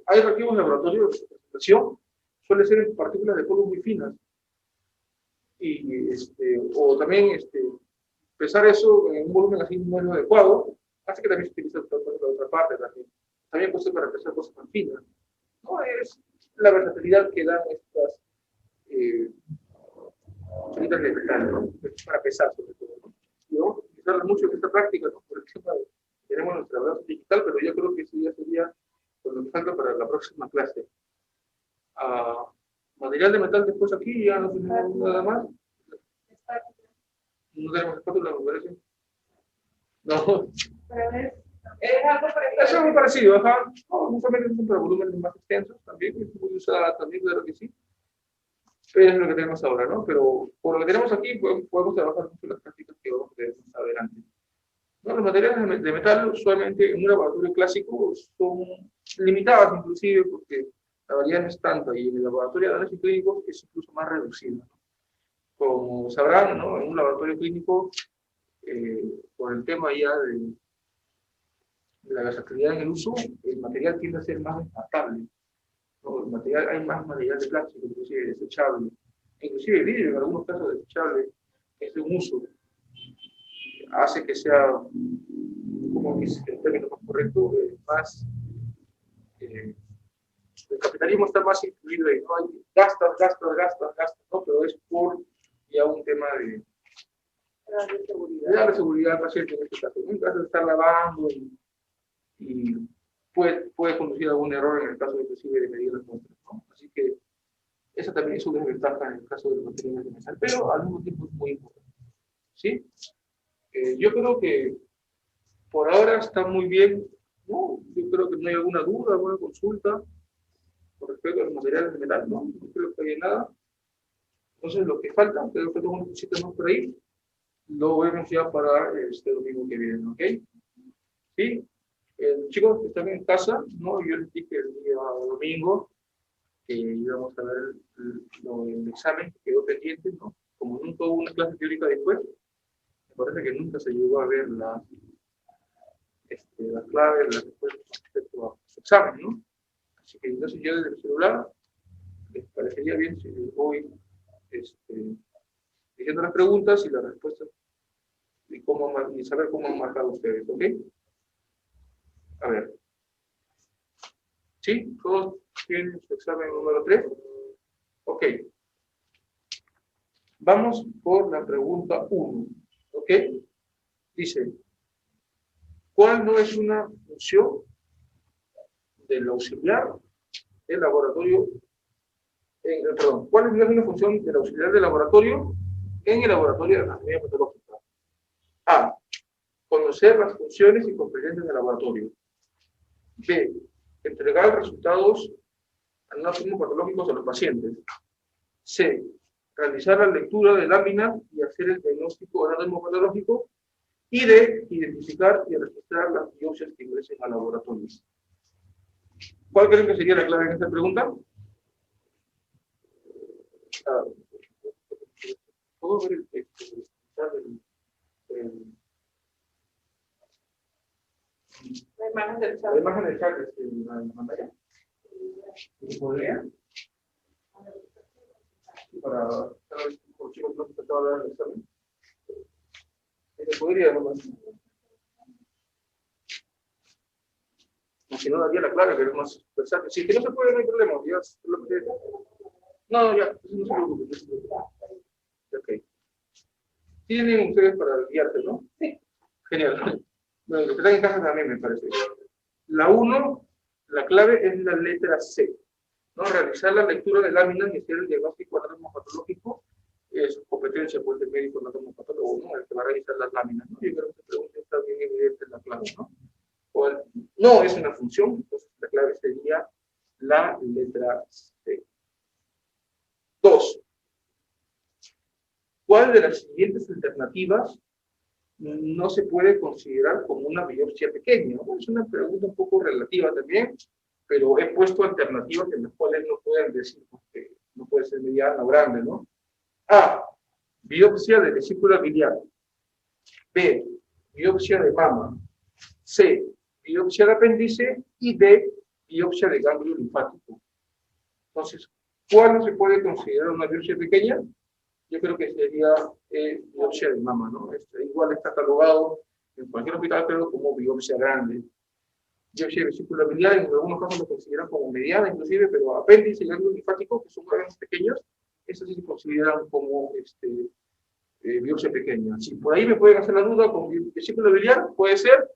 hay reactivos laboratorios de presentación suele ser en partículas de polvo muy finas. Y, o también pesar eso en un volumen así no es lo adecuado, hace que también se utilice la otra parte también. También puede ser para pesar cosas más finas. No es la versatilidad que dan estas chinitas de metal, ¿no? Para pesar sobre todo, ¿no? Y vamos a utilizarla mucho en esta práctica, ¿no? Por ejemplo, tenemos nuestra balanza digital, pero yo creo que eso ya sería lo que falta para la próxima clase. Material de metal después aquí, ya no tenemos nada más. No tenemos espátula, me parece. No. Es algo parecido. Es algo parecido, ajá. No, justamente son para volúmenes más extensos también, es muy usada también, claro que sí. Pero es lo que tenemos ahora, ¿no? Pero por lo que tenemos aquí, podemos trabajar mucho las prácticas que vamos a ver más adelante. ¿No? Los materiales de metal, usualmente en un laboratorio clásico, son limitados inclusive porque la variedad no es tanta, y en el laboratorio de análisis clínico es incluso más reducido, ¿no? Como sabrán, ¿no? En un laboratorio clínico, por el tema ya de la versatilidad en el uso, el material tiende a ser más descartable, ¿no? El material, hay más material de plástico, inclusive desechable, inclusive el vidrio en algunos casos desechable, es de un uso, hace que sea, como que es el término más correcto, más, el capitalismo está más incluido ahí, ¿no? Hay gastas, ¿no? Pero es por ya un tema de darle seguridad al paciente en este caso, ¿no? En caso de estar lavando y puede conducir a algún error en el caso inclusive de medir las muestras, ¿no? Así que esa también es una desventaja en el caso de los materiales de metal, pero al mismo tiempo es muy importante, ¿sí? Yo creo que por ahora está muy bien, ¿no? Yo creo que no hay alguna duda, alguna consulta con respecto a los materiales de metal, ¿no? No creo que haya nada. Entonces lo que falta, creo que tengo unas cositas más por ahí, lo vemos ya para este domingo que viene, ¿ok? ¿Sí? Chicos que están en casa, ¿no? Yo les dije el día domingo que íbamos a ver el examen que quedó pendiente, ¿no? Como nunca hubo una clase teórica después, me parece que nunca se llegó a ver las claves, las respuestas respecto a su examen, ¿no? Así que entonces yo desde el celular, les parecería bien si les voy diciendo las preguntas y las respuestas y saber cómo han marcado ustedes, ¿ok? A ver. ¿Sí? ¿Todos tienen su examen número 3? Ok. Vamos por la pregunta 1, ¿ok? Dice, ¿cuál no es una función del auxiliar del laboratorio? Perdón, ¿cuál no es una función del auxiliar del laboratorio en el laboratorio de anatomía patológica? A. Conocer las funciones y competencias del laboratorio. B. Entregar resultados anatomopatológicos a los pacientes. C. Realizar la lectura de láminas y hacer el diagnóstico anatomopatológico. Y D. Identificar y registrar las biopsias que ingresen al laboratorio. ¿Cuál creen que sería la clave en esta pregunta? ¿Puedo ver el texto? La imagen del chat. La imagen del chat en la pantalla. ¿Podría? Para saber por qué no se trataba de dar el examen. Podría, nomás. Si no, daría la clara, que es más versátil. Si es que no se puede, no hay problema. Ya, no, ya, no se preocupe. Ok. Tienen ustedes para guiarse, ¿no? Sí. Genial. Bueno, los que están en casa también me parece. La 1, la clave es la letra C, ¿no? Realizar la lectura de láminas y hacer el diagnóstico anatomopatológico es competencia pues, del médico anatomopatológico, ¿no? El que va a realizar las láminas, ¿no? Yo creo que esta pregunta está bien evidente en la clave, ¿no? No es una función, entonces la clave sería la letra C. 2. ¿Cuál de las siguientes alternativas no se puede considerar como una biopsia pequeña? ¿No? Es una pregunta un poco relativa también, pero he puesto alternativas en las cuales no pueden decir que no puede ser mediana o grande, ¿no? A. Biopsia de vesícula biliar. B. Biopsia de mama. C. Biopsia de apéndice. Y D. Biopsia de ganglio linfático. Entonces, ¿Cuál se puede considerar una biopsia pequeña? Yo creo que sería biopsia de mama, ¿no? Igual está catalogado en cualquier hospital, pero como biopsia grande. Biopsia de vesícula biliar, en algunos casos lo consideran como mediana, inclusive, pero apéndice y ganglio linfático, que son órganos pequeños, estos sí se consideran como biopsia pequeña. Si por ahí me pueden hacer la duda con vesícula biliar, puede ser,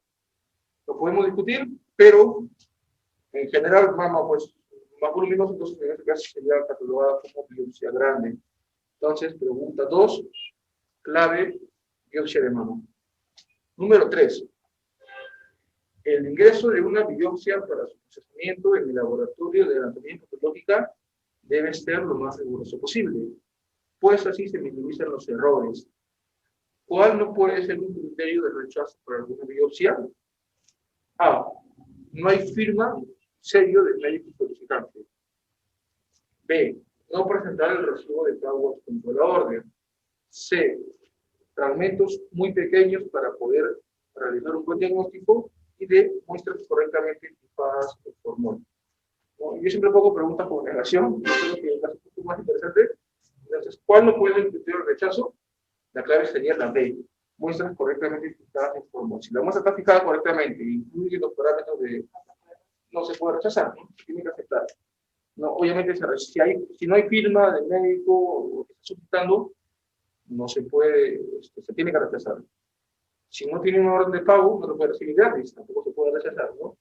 lo podemos discutir, pero en general, mama, pues, más voluminoso, entonces en este caso sería catalogada como biopsia grande. Entonces, pregunta 2, clave, biopsia de mama. Número 3. El ingreso de una biopsia para su procesamiento en el laboratorio de anatomía patológica debe ser lo más riguroso posible, pues así se minimizan los errores. ¿Cuál no puede ser un criterio de rechazo para alguna biopsia? A. No hay firma serio del médico solicitante. B. No presentar el recibo de pago junto a la orden. C. Fragmentos muy pequeños para poder realizar un buen diagnóstico. Y D. Muestras correctamente equipadas por formol. ¿No? Yo siempre pongo preguntas por negación. Yo creo que es un poco más interesante. Entonces, ¿cuál no puede ser el criterio de rechazo? La clave sería la B. Muestras correctamente fijadas en formol. Si la muestra está fijada correctamente e incluye los parámetros de... no se puede rechazar, ¿no? Se tiene que aceptar. No, obviamente, si no hay firma del médico o que está solicitando, no se puede, se tiene que rechazar. Si no tiene una orden de pago, no lo puede recibir gratis, tampoco se puede rechazar, ¿no?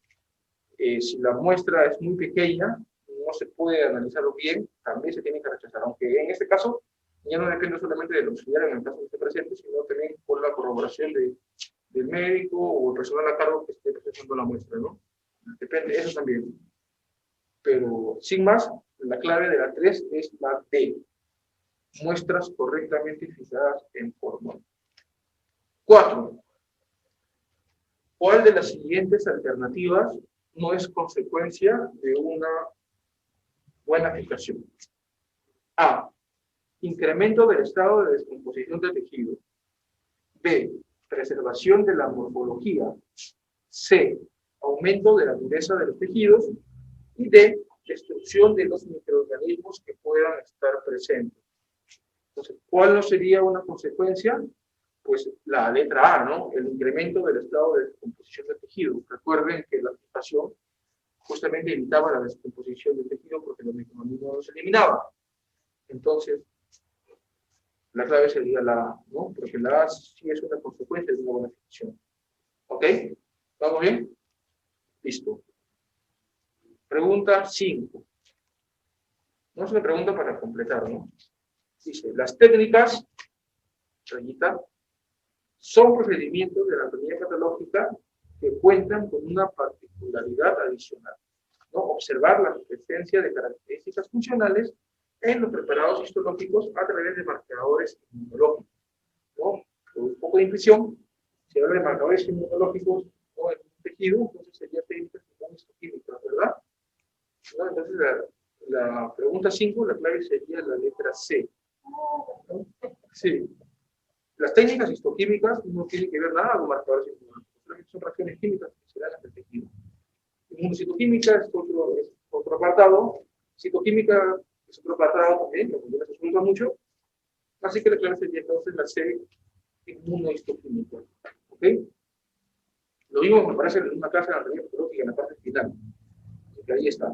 Si la muestra es muy pequeña, no se puede analizarlo bien, también se tiene que rechazar, aunque en este caso ya no depende solamente del auxiliar en el caso que esté presente, sino también por la corroboración del médico o el personal a cargo que esté presentando la muestra, ¿no? Depende, eso también. Pero sin más, la clave de la 3 es la D. Muestras correctamente fijadas en formol. 4. ¿Cuál de las siguientes alternativas no es consecuencia de una buena fijación? A. Incremento del estado de descomposición del tejido. B. Preservación de la morfología. C. Aumento de la dureza de los tejidos. Y D. Destrucción de los microorganismos que puedan estar presentes. Entonces, ¿cuál no sería una consecuencia? Pues la letra A, ¿no? El incremento del estado de descomposición del tejido. Recuerden que la fijación justamente evitaba la descomposición del tejido porque los microorganismos no se eliminaban. Entonces, la clave sería la A, ¿no? Porque la A sí es una consecuencia de una buena fijación. ¿Ok? ¿Vamos bien? Listo. Pregunta 5. No es una pregunta para completar, ¿no? Dice, las técnicas, rayita, son procedimientos de anatomía patológica que cuentan con una particularidad adicional, ¿no? Observar la presencia de características funcionales en los preparados histológicos a través de marcadores inmunológicos, ¿no? Con un poco de intuición, si habla de marcadores inmunológicos, ¿no? En un tejido, entonces sería técnicas como histoquímicas, ¿verdad? ¿No? Entonces la pregunta 5, la clave sería la letra C, ¿no? Sí. Las técnicas histoquímicas no tienen que ver nada con marcadores inmunológicos, son reacciones químicas que se dan en el tejido. Inmunocitoquímica es otro apartado, citoquímica es otro apartado también, que se usa mucho, así que la clave sería entonces la C, inmunohistoquímica. ¿Ok? Lo mismo me parece en una clase de anatomía patológica en la parte final, así que ahí está.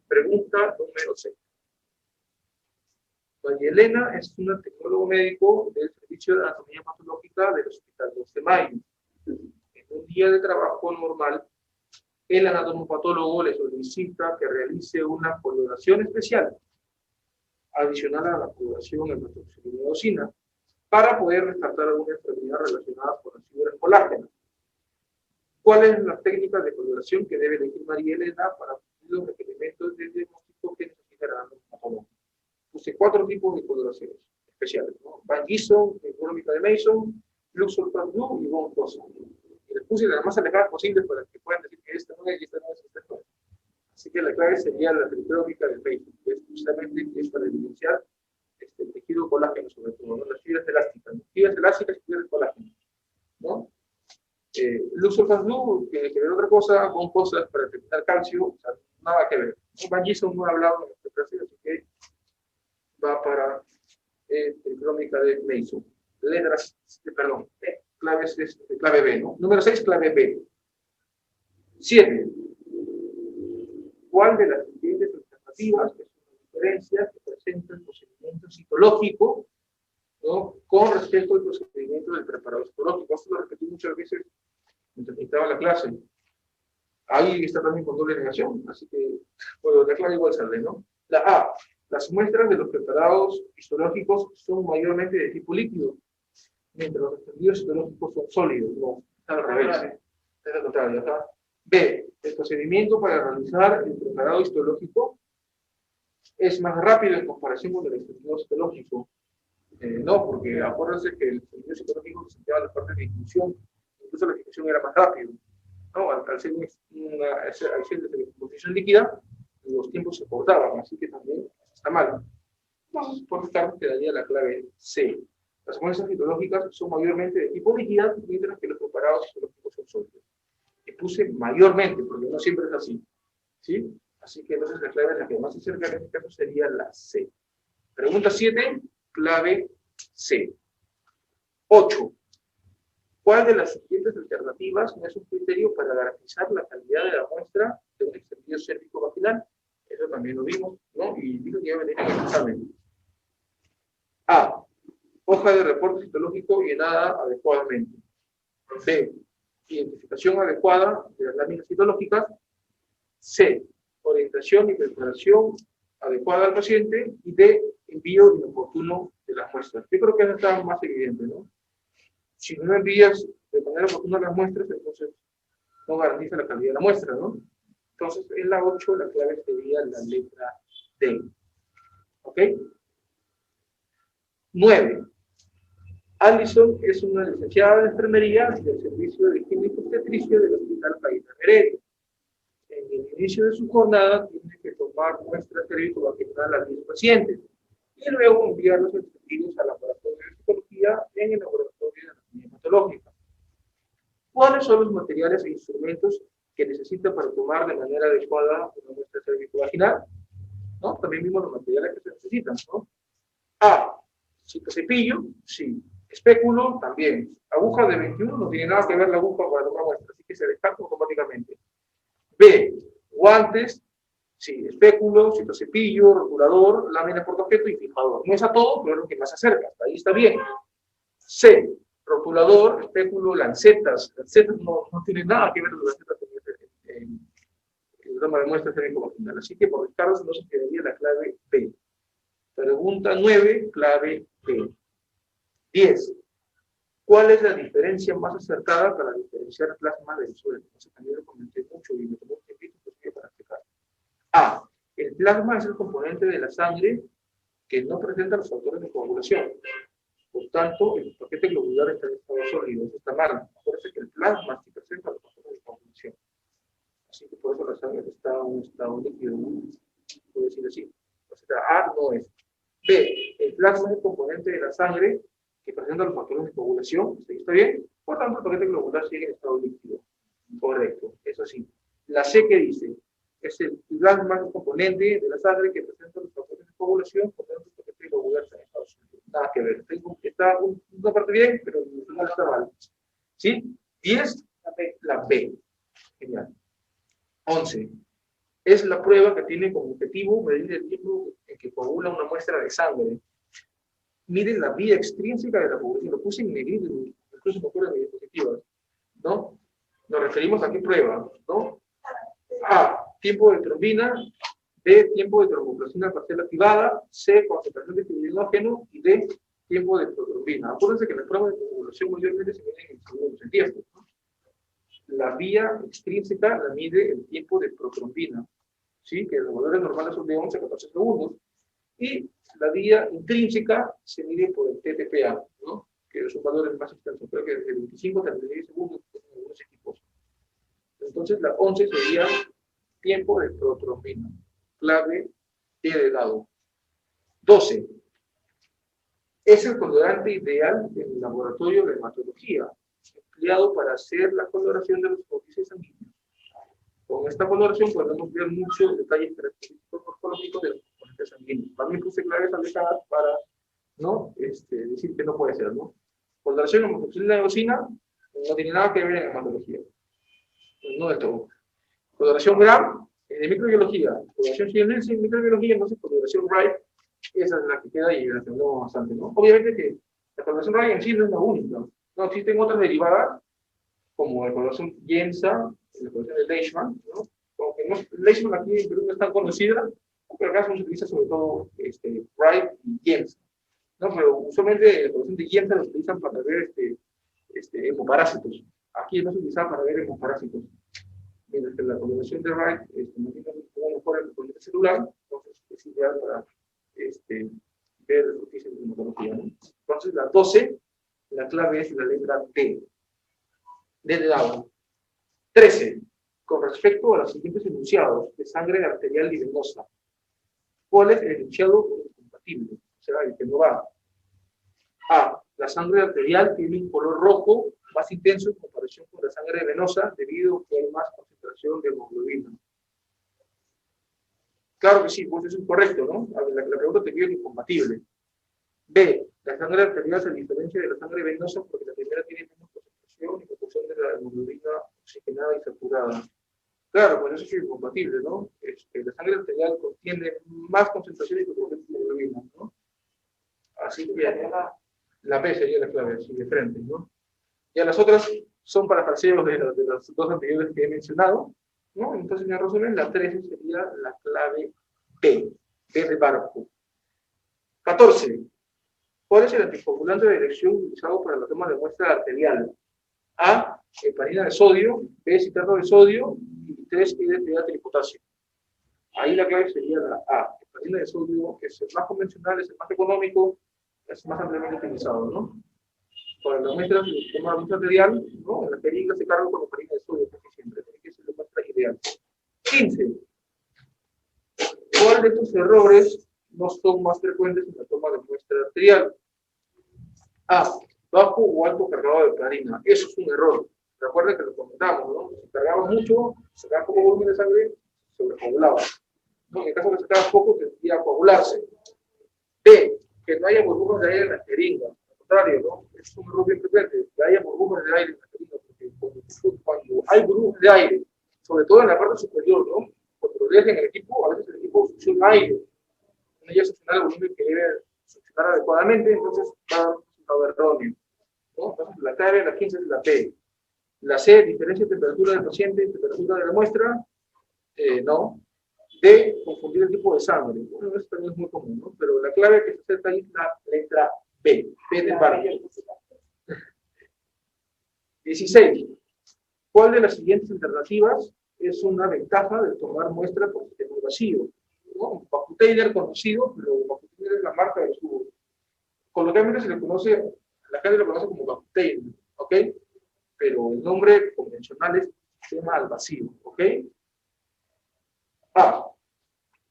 Pregunta número 6. Doña Elena es una tecnólogo médico del Servicio de Anatomía Patológica del Hospital 12 de Mayo. En un día de trabajo normal, el anatomopatólogo le solicita que realice una coloración especial, adicional a la coloración en metoxilina, para poder descartar alguna enfermedad relacionada con las fibras colágenas. ¿Cuál es la técnica de coloración que debe elegir María Elena para cumplir los requerimientos del diagnóstico que necesita el anatomopatólogo? Puse 4 tipos de coloraciones especiales, ¿no? Van Gieson, económica de Mason, Luxor Plus Blue y Von Cosa. Y les puse las más alejadas posibles para que puedan decir que esta no es y esta no es, esta no es. Así que la clave sería la económica de Mason, que es justamente para evidenciar el tejido colágeno, sobre todo, ¿no? Las fibras elásticas, y fibras colágeno, ¿no? Luxor Plus Blue, que ve otra cosa, Von Cosa para detectar calcio, o sea, nada que ver. Van Gieson no ha hablado de esta clase, así que va para triclómica de Mason. Letras, perdón, claves es clave B, ¿no? Número 6, clave B. 7. ¿Cuál de las siguientes alternativas es una diferencia que presenta el procedimiento citológico, ¿no?, con respecto al procedimiento del preparado citológico? Esto lo repetí muchas veces mientras dictaba la clase. Ahí está también con doble negación, así que, bueno, la clave igual sale, ¿no? La A. Las muestras de los preparados histológicos son mayormente de tipo líquido, mientras los extendidos histológicos son sólidos. No, está al revés, es lo contrario. Acá. B. El procedimiento para realizar el preparado histológico es más rápido en comparación con el extendido histológico. No, porque acuérdense que el extendido histológico se lleva la parte de difusión, incluso la difusión era más rápido, ¿no? Al ser de composición líquida, los tiempos se cortaban, así que también está mal. Entonces, por tanto, quedaría la clave C. Las muestras histológicas son mayormente de tipo líquida, mientras que los preparados histológicos son sólidos. Y puse mayormente, porque no siempre es así, ¿sí? Así que entonces la clave en la que más se acerca en este caso sería la C. Pregunta 7, clave C. 8. ¿Cuál de las siguientes alternativas no es un criterio para garantizar la calidad de la muestra de un extendido cérvico vaginal? Eso también lo vimos, ¿no? Y digo que ya venía en el examen. A. Hoja de reporte histológico llenada adecuadamente. B. Identificación adecuada de las láminas histológicas. C. Orientación y preparación adecuada al paciente. Y D. Envío inoportuno de las muestras. Yo creo que eso está más evidente, ¿no? Si no envías de manera oportuna las muestras, entonces no garantiza la calidad de la muestra, ¿no? Entonces, en la 8, la clave sería la letra D. ¿Ok? 9. Alison es una licenciada de enfermería del servicio de higiene y obstetricia del Hospital País Heredia. En el inicio de su jornada, tiene que tomar muestras cérvico-vaginal a 10 pacientes y luego enviar los extendidos al laboratorio de psicología en el laboratorio de anatomía patológica. ¿Cuáles son los materiales e instrumentos que necesita para tomar de manera adecuada una muestra cérvico-vaginal? ¿No? También vimos los materiales que se necesitan, ¿no? A. Cepillo, sí. Espéculo, también. Aguja de 21, no tiene nada que ver la aguja para tomar muestra, así que se descarta automáticamente. B. Guantes, sí. Espéculo, cepillo, rotulador, lámina portaobjeto y fijador. No es a todo, pero es lo que más se acerca. Hasta ahí está bien. C. Rotulador, espéculo, lancetas. Lancetas no tienen nada que ver con las lancetas en el toma de muestra cérvico-vaginal. Así que por descargo no se quedaría la clave B. Pregunta 9, clave B. 10. ¿Cuál es la diferencia más acertada para diferenciar plasma del suelo? Entonces también lo comenté mucho y me tomó un tiempito para explicar. A. El plasma es el componente de la sangre que no presenta los factores de coagulación. Por tanto, el paquete globular está en estado sólido. Eso está mal. Acuérdense que el plasma sí presenta los factores de coagulación. Así que por eso la sangre está en un estado líquido. Puedo decir así. O sea, A no es. B. El plasma es el componente de la sangre que presenta los factores de coagulación. ¿Sí? ¿Está bien? Por tanto, el paquete globular sigue en estado líquido. Correcto. Eso sí. La C que dice, es el plasma, el componente de la sangre que presenta los factores de coagulación, por tanto, el paquete globular está en estado sólido. Nada que ver. Está una parte bien, pero no está mal. ¿Sí? 10, la B. Genial. 11. Es la prueba que tiene como objetivo medir el tiempo en que coagula una muestra de sangre. Miren la vía extrínseca de la coagulación. Lo puse en negrito, incluso me acuerdo de mis diapositivas, ¿no? Nos referimos a qué prueba, ¿no? A. Tiempo de trombina. B. Tiempo de tromboplastina parcial activada. C. Concentración de fibrinógeno. Y D. Tiempo de protrombina. Acuérdense que las pruebas de coagulación mayormente se miden en segundos, en tiempo, ¿no? La vía extrínseca la mide el tiempo de protrombina, ¿sí? Que los valores normales son de 11 a 14 segundos. Y la vía intrínseca se mide por el TTPA, ¿no? Que son valores más extensos, creo que desde 25 a 36 segundos en algunos equipos. Entonces la 11 sería tiempo de protrombina. Clave de dado. 12. Es el colorante ideal en el laboratorio de hematología, empleado para hacer la coloración de los códices sanguíneos. Con esta coloración podemos ver muchos detalles característicos morfológicos de los componentes sanguíneos. También puse claves alejadas para no decir que no puede ser, ¿no? Coloración homofoxil de eosina no tiene nada que ver en hematología, no del todo. Coloración Gram de microbiología, coloración Nielsen en microbiología, entonces coloración Wright, esa es la que queda y la que hablamos bastante, ¿no? Obviamente que la coloración Wright en sí no es la única, no existen otras derivadas, como la coloración Jensa, la coloración de Leishman, ¿no? Aunque no, Leishman aquí en Perú no es tan conocida, pero acá se utiliza sobre todo Wright y Jensa, ¿no? Pero usualmente la coloración de Jensa la utilizan para ver hemoparásitos. Aquí no se utiliza para ver hemoparásitos. Mientras que la coloración de Wright no tiene un mejor el componente celular, entonces es ideal para ver noticias de hematología, ¿no? Entonces, la 12, la clave es la letra T. D de dado. 13. Con respecto a los siguientes enunciados de sangre arterial y venosa, ¿cuál es el enunciado incompatible? O sea, el que no va. A. La sangre arterial tiene un color rojo más intenso en comparación con la sangre venosa debido a que hay más concentración de hemoglobina. Claro que sí, pues eso es correcto, ¿no? La pregunta te queda incompatible. B. La sangre arterial se diferencia de la sangre venosa porque la primera tiene menos concentración y proporción de la hemoglobina oxigenada y saturada. Claro, pues eso es incompatible, ¿no? La sangre arterial contiene más concentración y proporción de hemoglobina, ¿no? Así que la B sería la clave, así de frente, ¿no? Ya las otras son para parafraseos de los dos anteriores que he mencionado, ¿no? Entonces, en resumen, la 13 sería la clave B, B de barco. 14. ¿Cuál es el anticoagulante de elección utilizado para la toma de muestra arterial? A, heparina de sodio, B, citrato de sodio, y 3, hidroxidato de potasio. Ahí la clave sería la A, heparina de sodio, que es el más convencional, es el más económico, es más ampliamente utilizado, ¿no? Para la muestra de toma de muestra arterial, ¿no? En la jeringa se carga con heparina de sodio, porque siempre tiene que ser la muestra ideal. 15. ¿Cuál de estos errores no son más frecuentes en la toma de muestra arterial? A, bajo o alto cargado de heparina. Eso es un error. Recuerden que lo comentamos, ¿no? Si cargaba mucho, sacaba poco volumen de sangre, sobrecoagulaba, ¿no? En el caso de que sacaba poco, tendría que coagularse. B, que no haya burbujas de aire en la jeringa. Al contrario, ¿no? Es un error bien frecuente, que haya burbujas de aire en la jeringa, porque cuando hay burbujas de aire, sobre todo en la parte superior, ¿no? Cuando lo dejan en el equipo, a veces el equipo succiona aire. No llega a succionar el volumen que debe succionar adecuadamente, entonces va a dar un resultado erróneo, ¿no? Entonces, la clave, la 15 es la P. La C, diferencia de temperatura del paciente y temperatura de la muestra, no. D, confundir el tipo de sangre. Bueno, eso también es muy común, ¿no? Pero la clave que se acerca ahí es la letra B, B de barco. 16. ¿Cuál de las siguientes alternativas es una ventaja de tomar muestra por sistema vacío? ¿No? Vacutainer conocido, pero Vacutainer es la marca del tubo. Coloquialmente se le conoce, la gente lo conoce como Vacutainer, ¿ok? Pero el nombre convencional es sistema al vacío, ¿ok? A.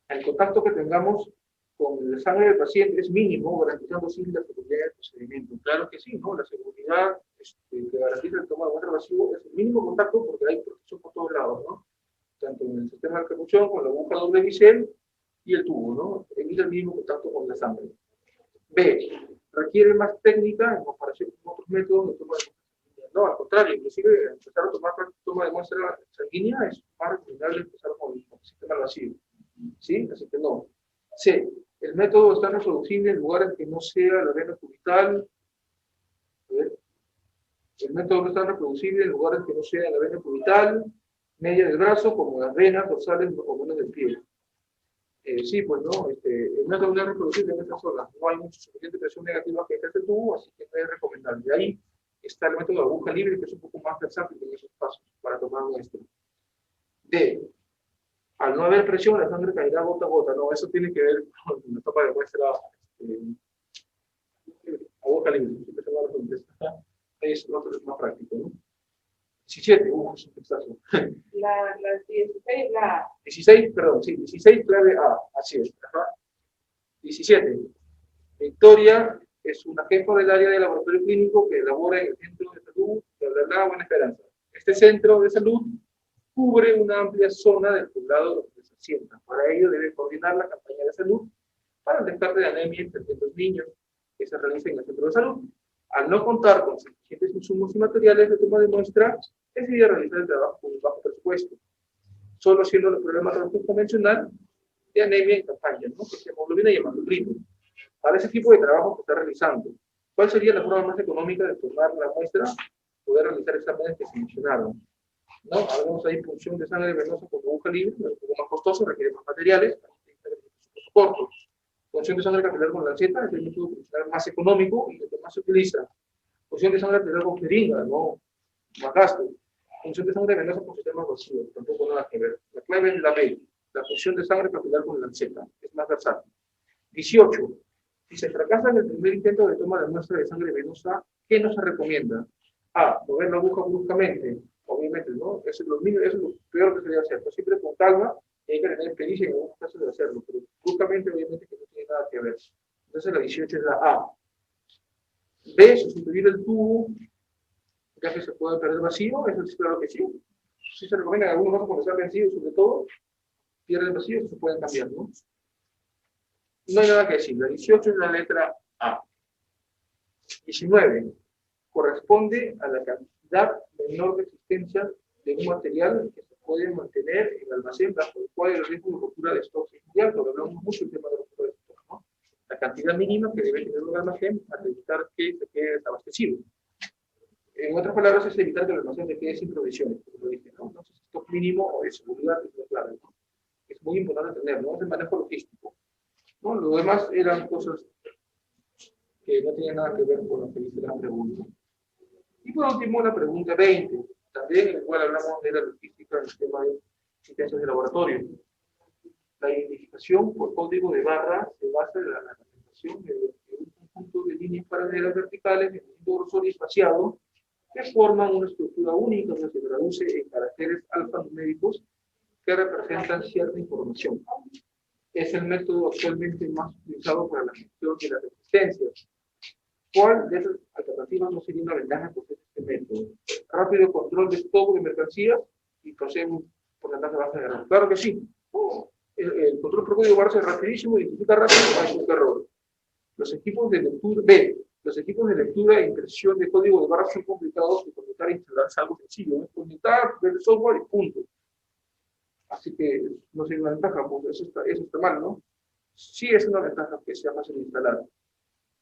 El contacto que tengamos con la sangre del paciente es mínimo, garantizando así la seguridad del procedimiento. Claro que sí, ¿no? La seguridad que garantiza el toma de muestra vacío es el mínimo contacto porque hay protección por todos lados, ¿no? Tanto en el sistema de perfusión, con la aguja doble bisel y el tubo, ¿no? Evita el mínimo contacto con la sangre. B. Requiere más técnica en comparación con otros métodos de toma de muestra sanguínea. No, al contrario, inclusive empezar a tomar toma de muestra sanguínea es más recomendable empezar con el sistema vacío. ¿Sí? Así que no. C. El método está reproducible en lugares que no sea la vena cubital. El método no está reproducible en lugares que no sea la vena cubital, media del brazo, como las venas dorsales o comunes del pie. Sí, pues no, el método no es reproducible en estas zonas. No hay mucha suficiente presión negativa que ejerce el tubo, así que no es recomendable. De ahí está el método de aguja libre, que es un poco más versátil en esos pasos para tomar muestra. D. Al no haber presión, la sangre caerá gota a gota. No, eso tiene que ver con la toma de muestra aguja libre. Ahí es más práctico, ¿no? 17, es un textazo. La 16, la 16, perdón, sí, 16, clave A, así es. Ajá. 17. Victoria es una jefa del área de laboratorio clínico que elabora en el centro de salud de la Buena Esperanza. Este centro de salud cubre una amplia zona del poblado donde se asienta. Para ello debe coordinar la campaña de salud para el descarte de anemia entre los niños que se realiza en el centro de salud. Al no contar con suficientes insumos y materiales de toma de muestra, decidió realizar el trabajo con un bajo presupuesto, solo siendo el problema convencional de anemia en campaña, ¿no? Que es hemoglobina y hemoglobina. Para ese tipo de trabajo que está realizando, ¿cuál sería la forma más económica de tomar la muestra? Poder realizar exámenes que se mencionaron, ¿no? Hablamos ahí de punción de sangre venosa con aguja libre, un poco más costoso, requiere más materiales, corto. Punción de sangre capilar con lanceta es el método funcional más económico y el que más se utiliza. Punción de sangre capilar con jeringa, no más gasto. Punción de sangre venosa con sistema vacío, tampoco nada que ver. La clave es la B, la punción de sangre capilar con lanceta, es más versátil. 18. Si se fracasa en el primer intento de toma de muestra de sangre venosa, ¿qué no se recomienda? A. Mover la aguja bruscamente, obviamente, ¿no? Eso es lo peor que se debe hacer, pero siempre con calma, y hay que tener experiencia en algunos casos de hacerlo, pero bruscamente, obviamente, que no tiene nada que ver. Entonces, la 18 es la A. B. Sustituir el tubo, ya que se puede perder vacío, eso sí, claro que sí. Sí se recomienda en algunos casos cuando está vencido, sobre todo, pierde el vacío, se pueden cambiar, ¿no? No hay nada que decir. La 18 es la letra A. 19. Corresponde a la cantidad menor de existencia de un material que se puede mantener en el almacén bajo el cual el riesgo de ruptura de stock es muy alto. Hablamos mucho del tema de ruptura de stock, ¿no? La cantidad mínima que debe tener un almacén para evitar que se quede desabastecido. En otras palabras, es evitar que el almacén se quede sin provisiones, como lo dije, ¿no? Entonces, stock mínimo o de seguridad es clave, ¿no? Es muy importante tener, ¿no? Es el manejo logístico. ¿No? Lo demás eran cosas que no tenían nada que ver con lo que dice la pregunta. Y por último, la pregunta 20, también en la cual hablamos de la logística en el tema de asistencias de laboratorio. La identificación por código de barra se basa en la representación de un conjunto de líneas paralelas verticales en un grosor y espaciado que forman una estructura única que se traduce en caracteres alfanuméricos que representan cierta información. Es el método actualmente más utilizado para la gestión de las resistencias. ¿Cuál de esas alternativas no sería una ventaja por este método? Rápido control de stock de mercancías y procedemos por la tasa base de error. Claro que sí. El control por código barra es rapidísimo, identifica rápido, no hay un error. Los equipos de lectura, los equipos de lectura e impresión de código de barra son complicados de conectar e instalar, es algo sencillo, es conectar, ver el software y punto. Así que no sería una ventaja, pues eso está mal, ¿no? Sí es una ventaja que sea fácil de instalar.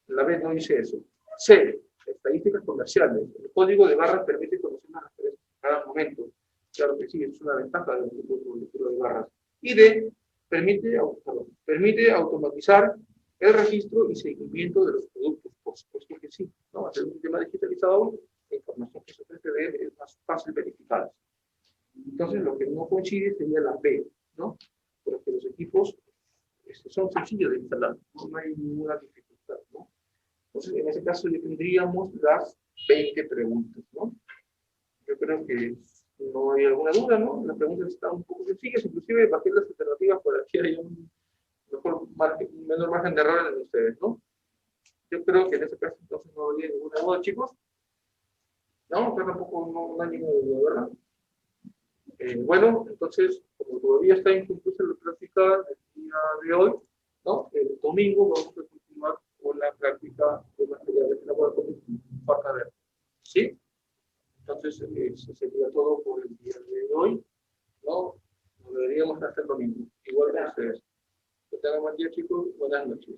La B no dice eso. C. Estadísticas comerciales. El código de barras permite conocer las referencias en cada momento. Claro que sí, es una ventaja del lectura de barras. Y D. Permite automatizar el registro y seguimiento de los productos. Por supuesto que sí, ¿no? Hacer un sistema digitalizado, la información que se ofrece de él es más fácil verificar. Entonces, lo que no coincide sería la B, ¿no? Porque los equipos son sencillos de instalar, no hay ninguna dificultad, ¿no? Entonces, en ese caso, ya tendríamos las 20 preguntas, ¿no? Yo creo que no hay alguna duda, ¿no? Las preguntas están un poco sencillas, inclusive bajé las alternativas para que haya un menor margen de error en ustedes, ¿no? Yo creo que en ese caso entonces no habría ninguna duda, chicos. No, acá tampoco no hay ninguna duda, ¿verdad? Bueno, entonces, como todavía está inconclusa la práctica del día de hoy, ¿no? El domingo vamos a continuar con la práctica de materiales de laboratorio para ver, ¿sí? Entonces, eso sería todo por el día de hoy, ¿no? Nos deberíamos hasta el domingo, igual que ustedes. Que tengan buen día, chicos. Buenas noches.